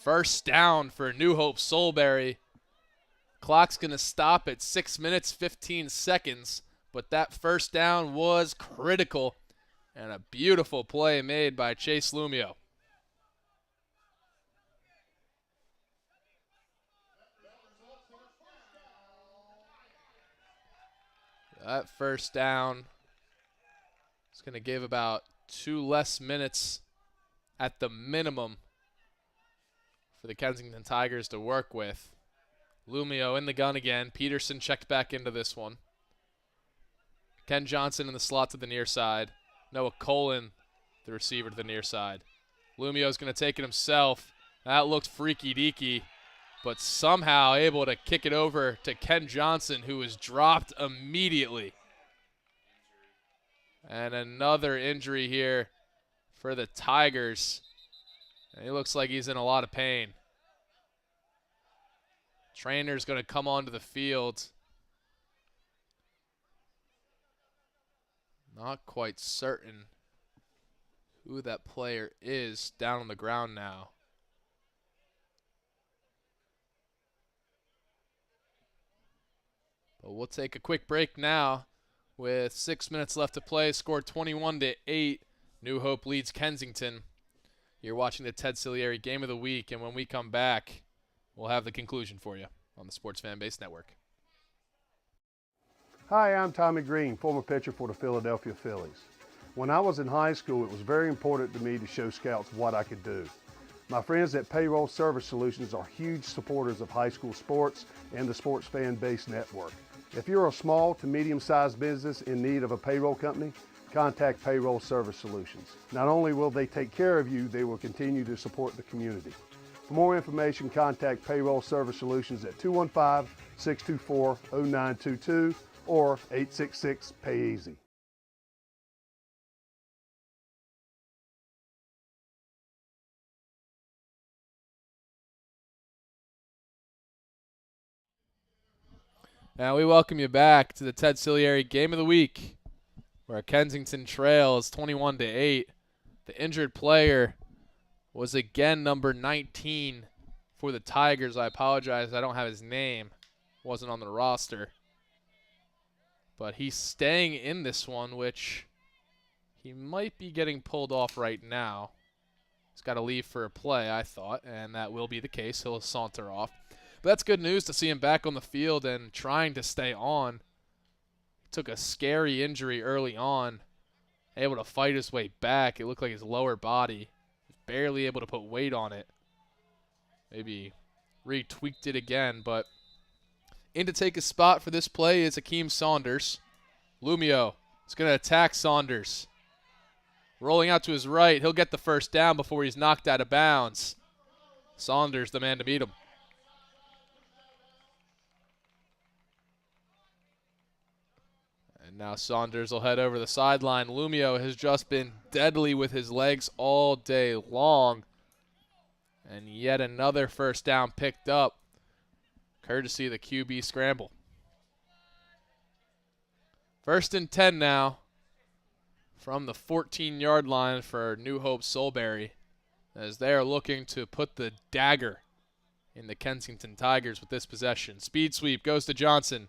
1st down for New Hope-Solebury. Clock's going to stop at 6 minutes, 15 seconds. But that 1st down was critical. And a beautiful play made by Chase Lumio. That 1st down is going to give about 2 less minutes at the minimum for the Kensington Tigers to work with. Lumio in the gun again. Peterson checked back into this one. Ken Johnson in the slot to the near side. Noah Colin, the receiver, to the near side. Lumio's going to take it himself. That looked freaky-deaky, but somehow able to kick it over to Ken Johnson, who was dropped immediately. And another injury here for the Tigers. And he looks like he's in a lot of pain. Trainer's going to come onto the field. Not quite certain who that player is down on the ground now. But we'll take a quick break now with 6 minutes left to play. Score 21-8. New Hope leads Kensington. You're watching the Ted Silary Game of the Week, and when we come back, we'll have the conclusion for you on the Sports Fan Base Network. Hi, I'm Tommy Green, former pitcher for the Philadelphia Phillies. When I was in high school, it was very important to me to show scouts what I could do. My friends at Payroll Service Solutions are huge supporters of high school sports and the Sports Fan Base Network. If you're a small to medium-sized business in need of a payroll company, contact Payroll Service Solutions. Not only will they take care of you, they will continue to support the community. For more information, contact Payroll Service Solutions at 215-624-0922 or 866-PAY-EASY. Now we welcome you back to the Ted Silary Game of the Week, where Kensington trails 21-8. The injured player was again number 19 for the Tigers. I apologize, I don't have his name. Wasn't on the roster. But he's staying in this one, which he might be getting pulled off right now. He's got to leave for a play, I thought, and that will be the case. He'll saunter off. But that's good news to see him back on the field and trying to stay on. He took a scary injury early on, able to fight his way back. It looked like his lower body was barely able to put weight on it. Maybe retweaked it again, but in to take his spot for this play is Akeem Saunders. Lumio is going to attack Saunders. Rolling out to his right, he'll get the first down before he's knocked out of bounds. Saunders, the man to beat him. And now Saunders will head over the sideline. Lumio has just been deadly with his legs all day long. And yet another first down picked up, courtesy of the QB scramble. 1st and 10 now from the 14-yard line for New Hope-Solebury, as they are looking to put the dagger in the Kensington Tigers with this possession. Speed sweep goes to Johnson.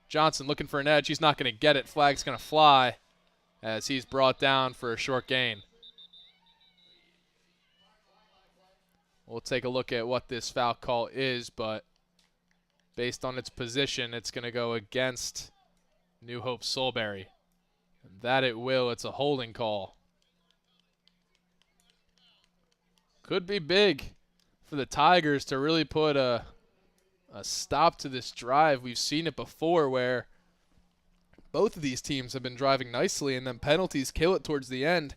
Johnson looking for an edge. He's not going to get it. Flag's going to fly as he's brought down for a short gain. We'll take a look at what this foul call is, but based on its position, it's going to go against New Hope-Solebury. That it will. It's a holding call. Could be big for the Tigers to really put a stop to this drive. We've seen it before where both of these teams have been driving nicely and then penalties kill it towards the end.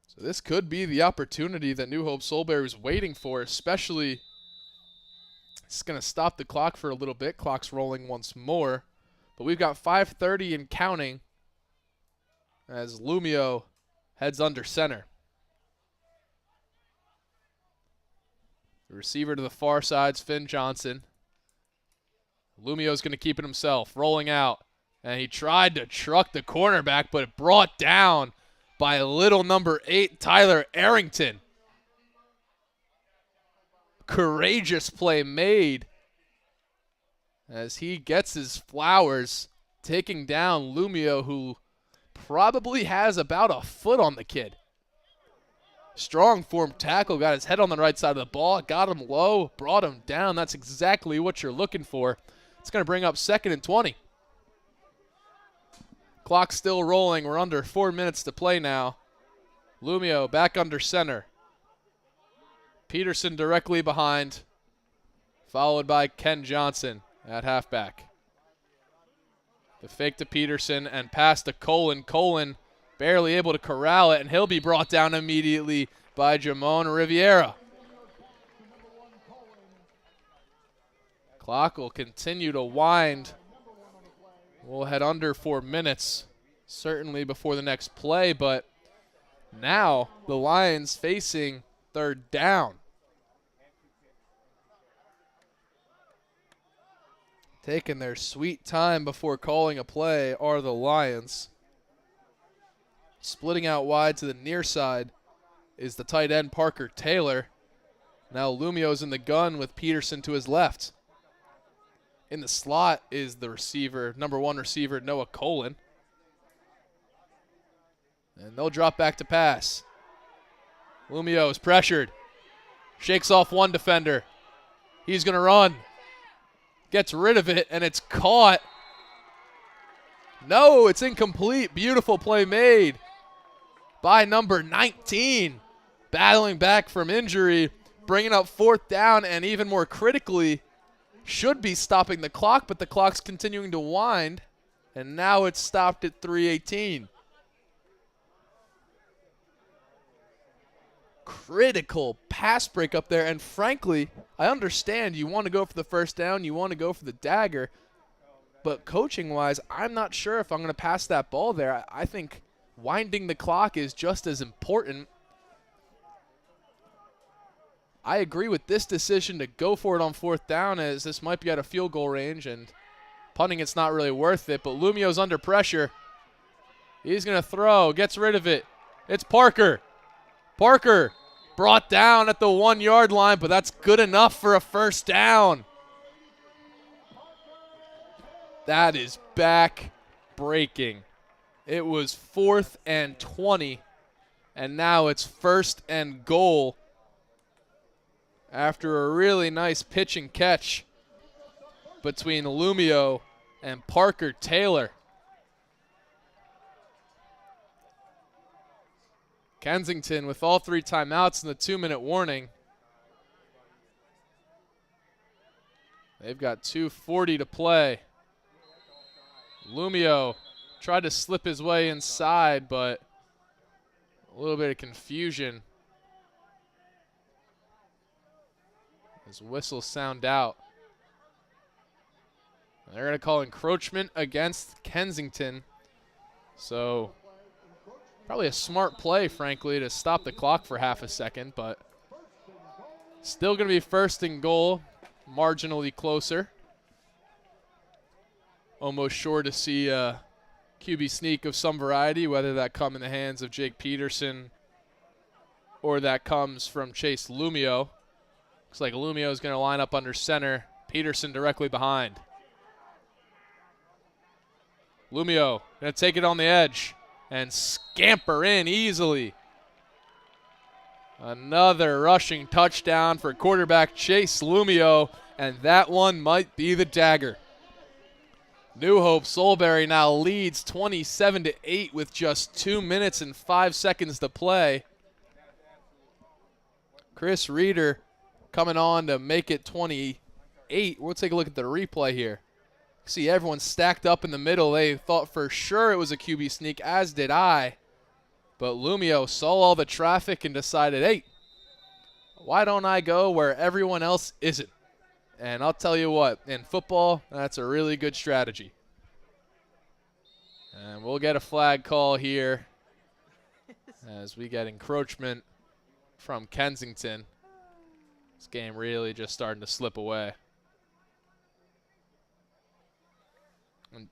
So this could be the opportunity that New Hope-Solebury was waiting for, especially it's going to stop the clock for a little bit. Clock's rolling once more. But we've got 5:30 and counting as Lumio heads under center. The receiver to the far side's Finn Johnson. Lumio's going to keep it himself, rolling out. And he tried to truck the cornerback, but it brought down by little number 8, Tyler Arrington. Courageous play made as he gets his flowers, taking down Lumio, who probably has about a foot on the kid. Strong form tackle, got his head on the right side of the ball, got him low, brought him down. That's exactly what you're looking for. It's going to bring up 2nd and 20. Clock still rolling. We're under 4 minutes to play now. Lumio back under center. Peterson directly behind, followed by Ken Johnson at halfback. The fake to Peterson and pass to Colin. Colin barely able to corral it, and he'll be brought down immediately by Jamon Riviera. Clock will continue to wind. We'll head under 4 minutes, certainly before the next play, but now the Lions facing 3rd down. Taking their sweet time before calling a play are the Lions. Splitting out wide to the near side is the tight end Parker Taylor. Now Lumio's in the gun with Peterson to his left. In the slot is the receiver, number 1 receiver, Noah Colin. And they'll drop back to pass. Lumio is pressured. Shakes off one defender. He's going to run. Gets rid of it, and it's caught. No, it's incomplete. Beautiful play made by number 19. Battling back from injury, bringing up 4th down, and even more critically, should be stopping the clock, but the clock's continuing to wind, and now it's stopped at 3:18. Critical pass break up there, and frankly, I understand you want to go for the first down, you want to go for the dagger, but coaching-wise, I'm not sure if I'm going to pass that ball there. I think winding the clock is just as important. I agree with this decision to go for it on 4th down, as this might be out of field goal range, and punting it's not really worth it, but Lumio's under pressure. He's going to throw, gets rid of it. It's Parker. Parker brought down at the 1-yard line, but that's good enough for a first down. That is back-breaking. It was 4th and 20, and now it's 1st and goal after a really nice pitch and catch between Lumio and Parker Taylor. Kensington with all 3 timeouts and the 2-minute warning. They've got 2:40 to play. Lumio tried to slip his way inside, but a little bit of confusion. His whistles sound out. And they're going to call encroachment against Kensington. So probably a smart play, frankly, to stop the clock for half a second, but still going to be 1st and goal, marginally closer. Almost sure to see a QB sneak of some variety, whether that come in the hands of Jake Peterson or that comes from Chase Lumio. Looks like Lumio is going to line up under center. Peterson directly behind. Lumio going to take it on the edge and scamper in easily. Another rushing touchdown for quarterback Chase Lumio, and that one might be the dagger. New Hope-Solebury now leads 27-8 with just 2 minutes and 5 seconds to play. Chris Reeder coming on to make it 28. We'll take a look at the replay here. See everyone stacked up in the middle. They thought for sure it was a QB sneak, as did I. But Lumio saw all the traffic and decided, hey, why don't I go where everyone else isn't? And I'll tell you what, in football, that's a really good strategy. And we'll get a flag call here as we get encroachment from Kensington. This game really just starting to slip away. And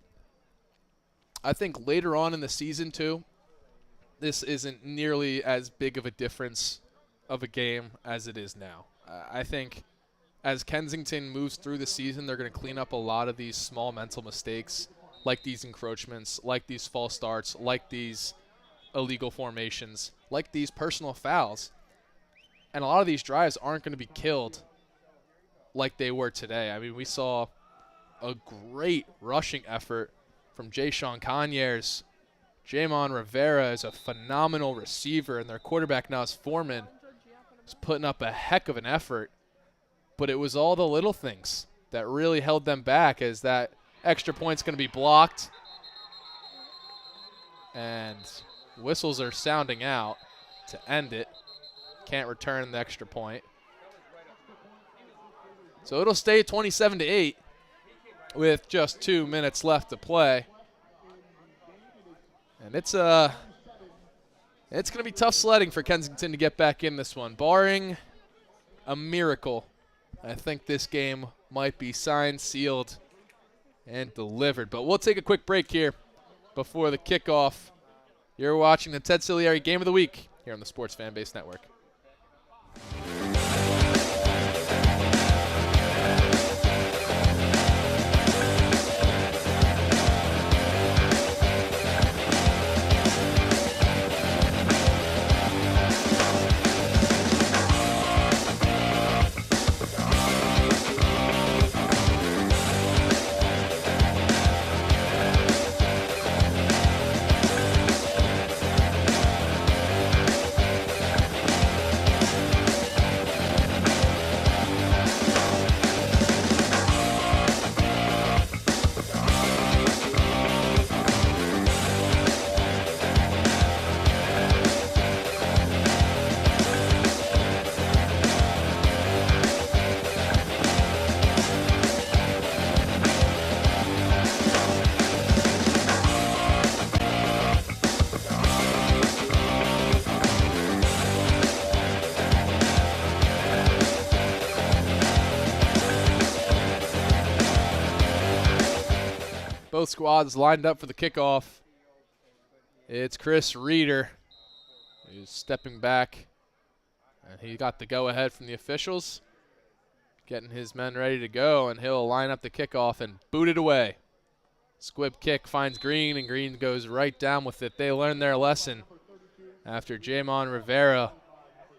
I think later on in the season, too, this isn't nearly as big of a difference of a game as it is now. I think as Kensington moves through the season, they're going to clean up a lot of these small mental mistakes, like these encroachments, like these false starts, like these illegal formations, like these personal fouls. And a lot of these drives aren't going to be killed like they were today. I mean, we saw a great rushing effort from Jay-Sean Conyers. Jamon Rivera is a phenomenal receiver, and their quarterback now is Foreman. He's putting up a heck of an effort. But it was all the little things that really held them back, as that extra point's going to be blocked. And whistles are sounding out to end it. Can't return the extra point. So it'll stay 27-8 with just 2 minutes left to play. And it's going to be tough sledding for Kensington to get back in this one. Barring a miracle, I think this game might be signed, sealed, and delivered. But we'll take a quick break here before the kickoff You're watching the Ted Silary Game of the Week here on the Sports Fan Base Network. Both squads lined up for the kickoff. It's Chris Reeder who's stepping back, and he got the go-ahead from the officials, getting his men ready to go, and he'll line up the kickoff and boot it away. Squib kick finds Green, and Green goes right down with it. They learned their lesson after Jamon Rivera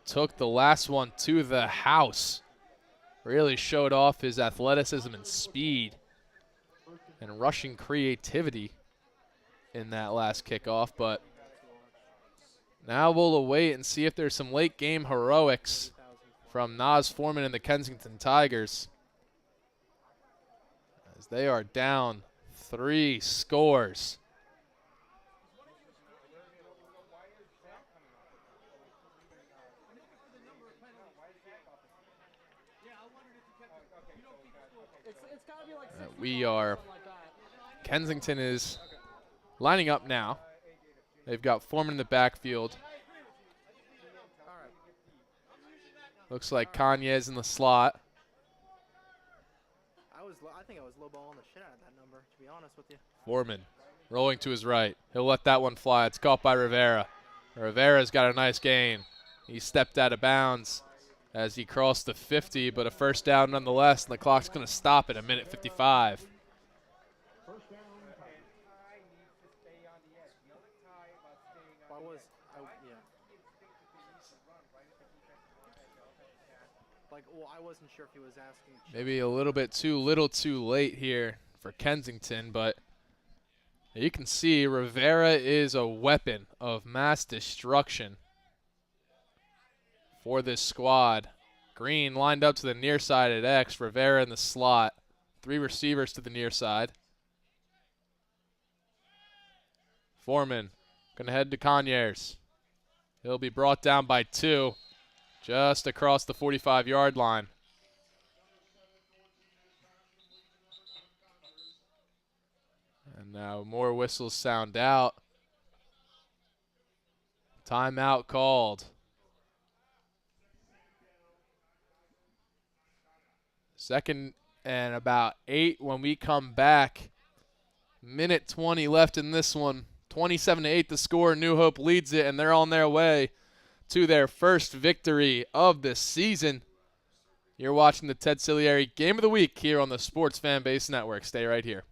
took the last one to the house. Really showed off his athleticism and speed and rushing creativity in that last kickoff, but now we'll await and see if there's some late game heroics from Nas Foreman and the Kensington Tigers, as they are down 3 scores. Kensington is lining up now. They've got Foreman in the backfield. Looks like Kanye's in the slot. I think I was lowballing the shit out of that number, to be honest with you. Foreman rolling to his right. He'll let that one fly. It's caught by Rivera. Rivera's got a nice gain. He stepped out of bounds as he crossed the 50, but a first down nonetheless, and the clock's going to stop at 1:55. I wasn't sure if he was asking. Maybe a little bit too little too late here for Kensington, but you can see Rivera is a weapon of mass destruction for this squad. Green lined up to the near side at X, Rivera in the slot. 3 receivers to the near side. Foreman gonna head to Conyers. He'll be brought down by 2. Just across the 45-yard line. And now more whistles sound out. Timeout called. Second and about 8 when we come back. 1:20 left in this one. 27-8 the score. New Hope leads it, and they're on their way to their first victory of the season. You're watching the Ted Silary Game of the Week here on the Sports Fan Base Network. Stay right here.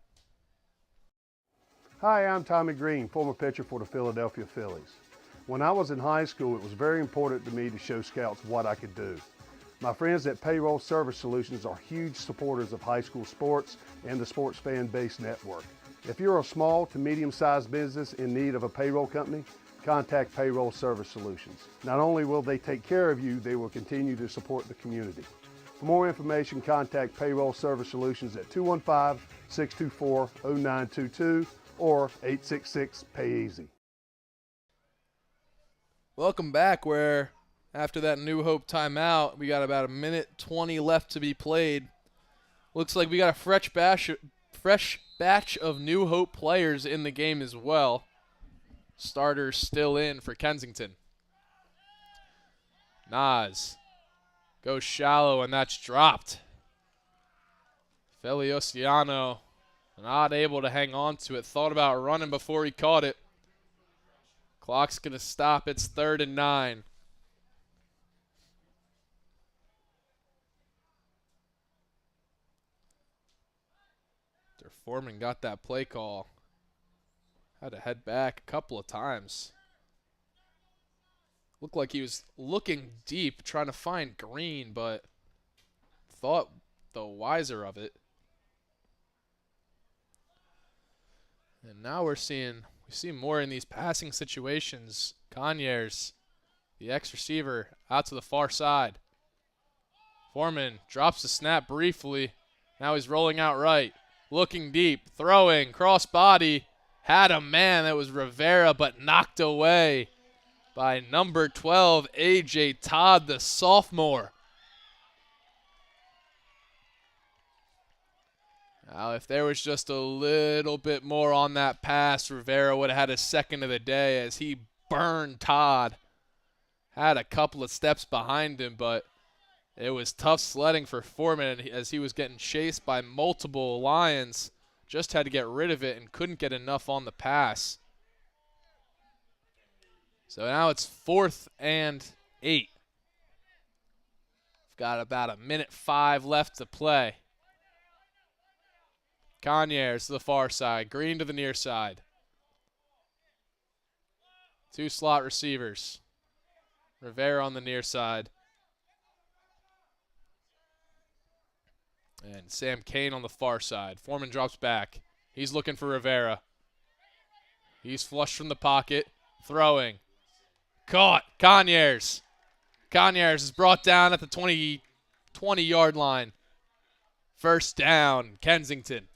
Hi, I'm Tommy Green, former pitcher for the Philadelphia Phillies. When I was in high school, it was very important to me to show scouts what I could do. My friends at Payroll Service Solutions are huge supporters of high school sports and the Sports Fan Base Network. If you're a small to medium-sized business in need of a payroll company, contact Payroll Service Solutions. Not only will they take care of you, they will continue to support the community. For more information, contact Payroll Service Solutions at 215-624-0922 or 866-PAY-EASY. Welcome back, where after that New Hope timeout, we got about 1:20 left to be played. Looks like we got a fresh batch of New Hope players in the game as well. Starters still in for Kensington. Nas goes shallow, and that's dropped. Feliciano not able to hang on to it. Thought about running before he caught it. Clock's going to stop. It's 3rd and 9. Their foreman got that play call. Had to head back a couple of times. Looked like he was looking deep, trying to find Green, but thought the wiser of it. And now we see more in these passing situations. Conyers, the ex-receiver, out to the far side. Foreman drops the snap briefly. Now he's rolling out right, looking deep, throwing, cross body. Had a man, that was Rivera, but knocked away by number 12, A.J. Todd, the sophomore. Now, if there was just a little bit more on that pass, Rivera would have had his second of the day as he burned Todd. Had a couple of steps behind him, but it was tough sledding for Foreman as he was getting chased by multiple Lions. Just had to get rid of it and couldn't get enough on the pass. So now it's 4th and 8. We've got about 1:05 left to play. Conyers to the far side. Green to the near side. 2 slot receivers. Rivera on the near side. And Sam Kane on the far side. Foreman drops back. He's looking for Rivera. He's flushed from the pocket. Throwing. Caught. Conyers. Conyers is brought down at the 20-yard line. 1st down, Kensington.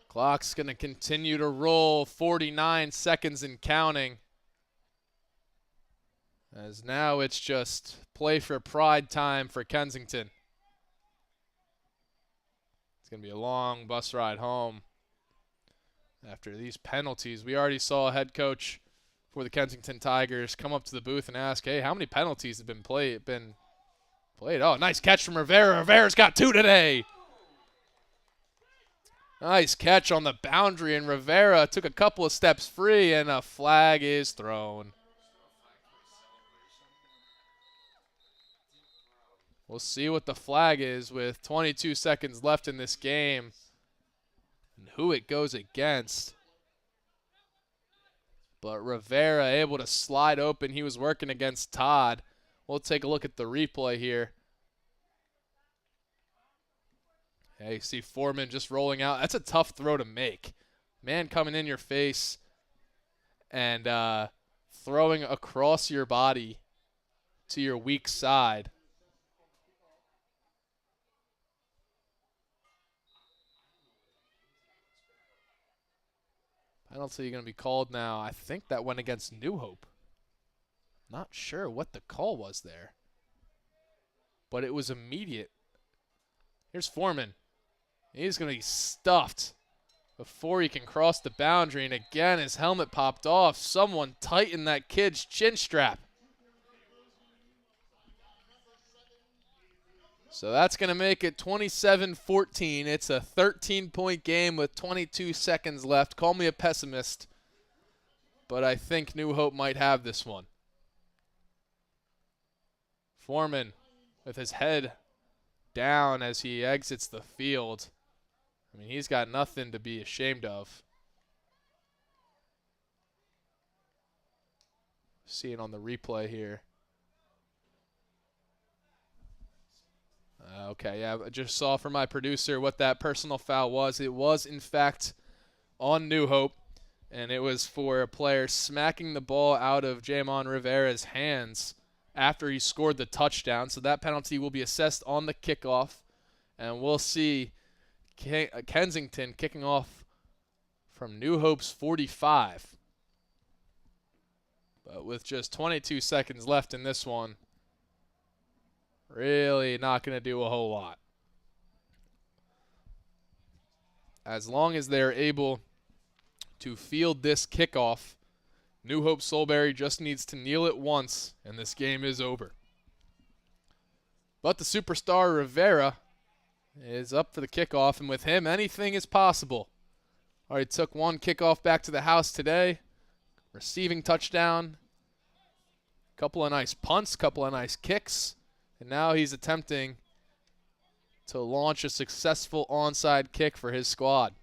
Clock's going to continue to roll. 49 seconds and counting. As now it's just play for pride time for Kensington. It's going to be a long bus ride home after these penalties. We already saw a head coach for the Kensington Tigers come up to the booth and ask, hey, how many penalties have been played? Oh, nice catch from Rivera. Rivera's got 2 today. Nice catch on the boundary, and Rivera took a couple of steps free, and a flag is thrown. We'll see what the flag is with 22 seconds left in this game and who it goes against. But Rivera able to slide open. He was working against Todd. We'll take a look at the replay here. Hey, you see Foreman just rolling out. That's a tough throw to make. Man coming in your face and throwing across your body to your weak side. Penalty going to be called now. I think that went against New Hope. Not sure what the call was there. But it was immediate. Here's Foreman. He's going to be stuffed before he can cross the boundary. And again, his helmet popped off. Someone tightened that kid's chin strap. So that's going to make it 27-14. It's a 13-point game with 22 seconds left. Call me a pessimist, but I think New Hope might have this one. Foreman with his head down as he exits the field. I mean, he's got nothing to be ashamed of. Seeing on the replay here. Okay, yeah, I just saw from my producer what that personal foul was. It was, in fact, on New Hope, and it was for a player smacking the ball out of Jamon Rivera's hands after he scored the touchdown. So that penalty will be assessed on the kickoff, and we'll see Kensington kicking off from New Hope's 45. But with just 22 seconds left in this one, really not going to do a whole lot. As long as they're able to field this kickoff, New Hope-Solebury just needs to kneel it once, and this game is over. But the superstar Rivera is up for the kickoff, and with him, anything is possible. Already took one kickoff back to the house today. Receiving touchdown. Couple of nice punts, couple of nice kicks. And now he's attempting to launch a successful onside kick for his squad.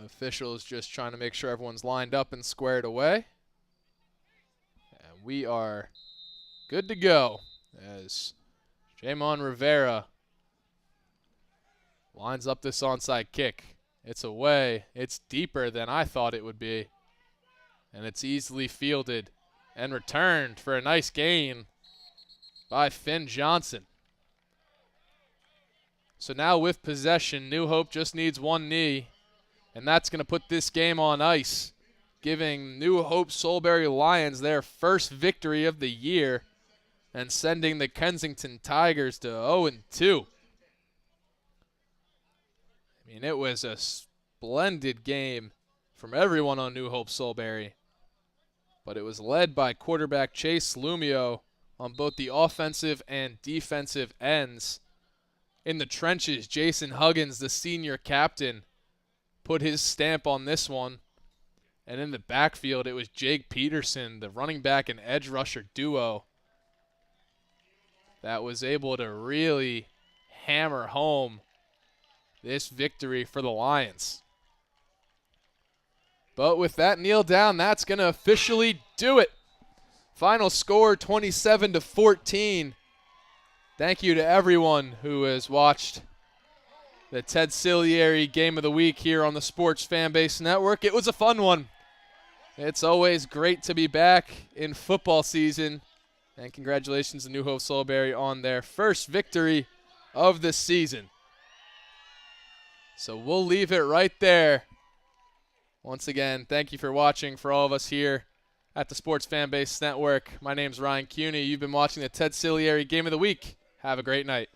Officials just trying to make sure everyone's lined up and squared away. And we are good to go as Jamon Rivera lines up this onside kick. It's away. It's deeper than I thought it would be. And it's easily fielded and returned for a nice gain by Finn Johnson. So now with possession, New Hope just needs one knee, and that's going to put this game on ice, giving New Hope-Solebury Lions their first victory of the year and sending the Kensington Tigers to 0-2. I mean, it was a splendid game from everyone on New Hope-Solebury, but it was led by quarterback Chase Lumio on both the offensive and defensive ends. In the trenches, Jason Huggins, the senior captain, put his stamp on this one. And in the backfield, it was Jake Peterson, the running back and edge rusher duo, that was able to really hammer home this victory for the Lions. But with that kneel down, that's going to officially do it. Final score 27-14. Thank you to everyone who has watched the Ted Silary Game of the Week here on the Sports Fanbase Network. It was a fun one. It's always great to be back in football season. And congratulations to New Hope-Solebury on their first victory of the season. So we'll leave it right there. Once again, thank you for watching for all of us here at the Sports Fanbase Network. My name's Ryan Cuney. You've been watching the Ted Silary Game of the Week. Have a great night.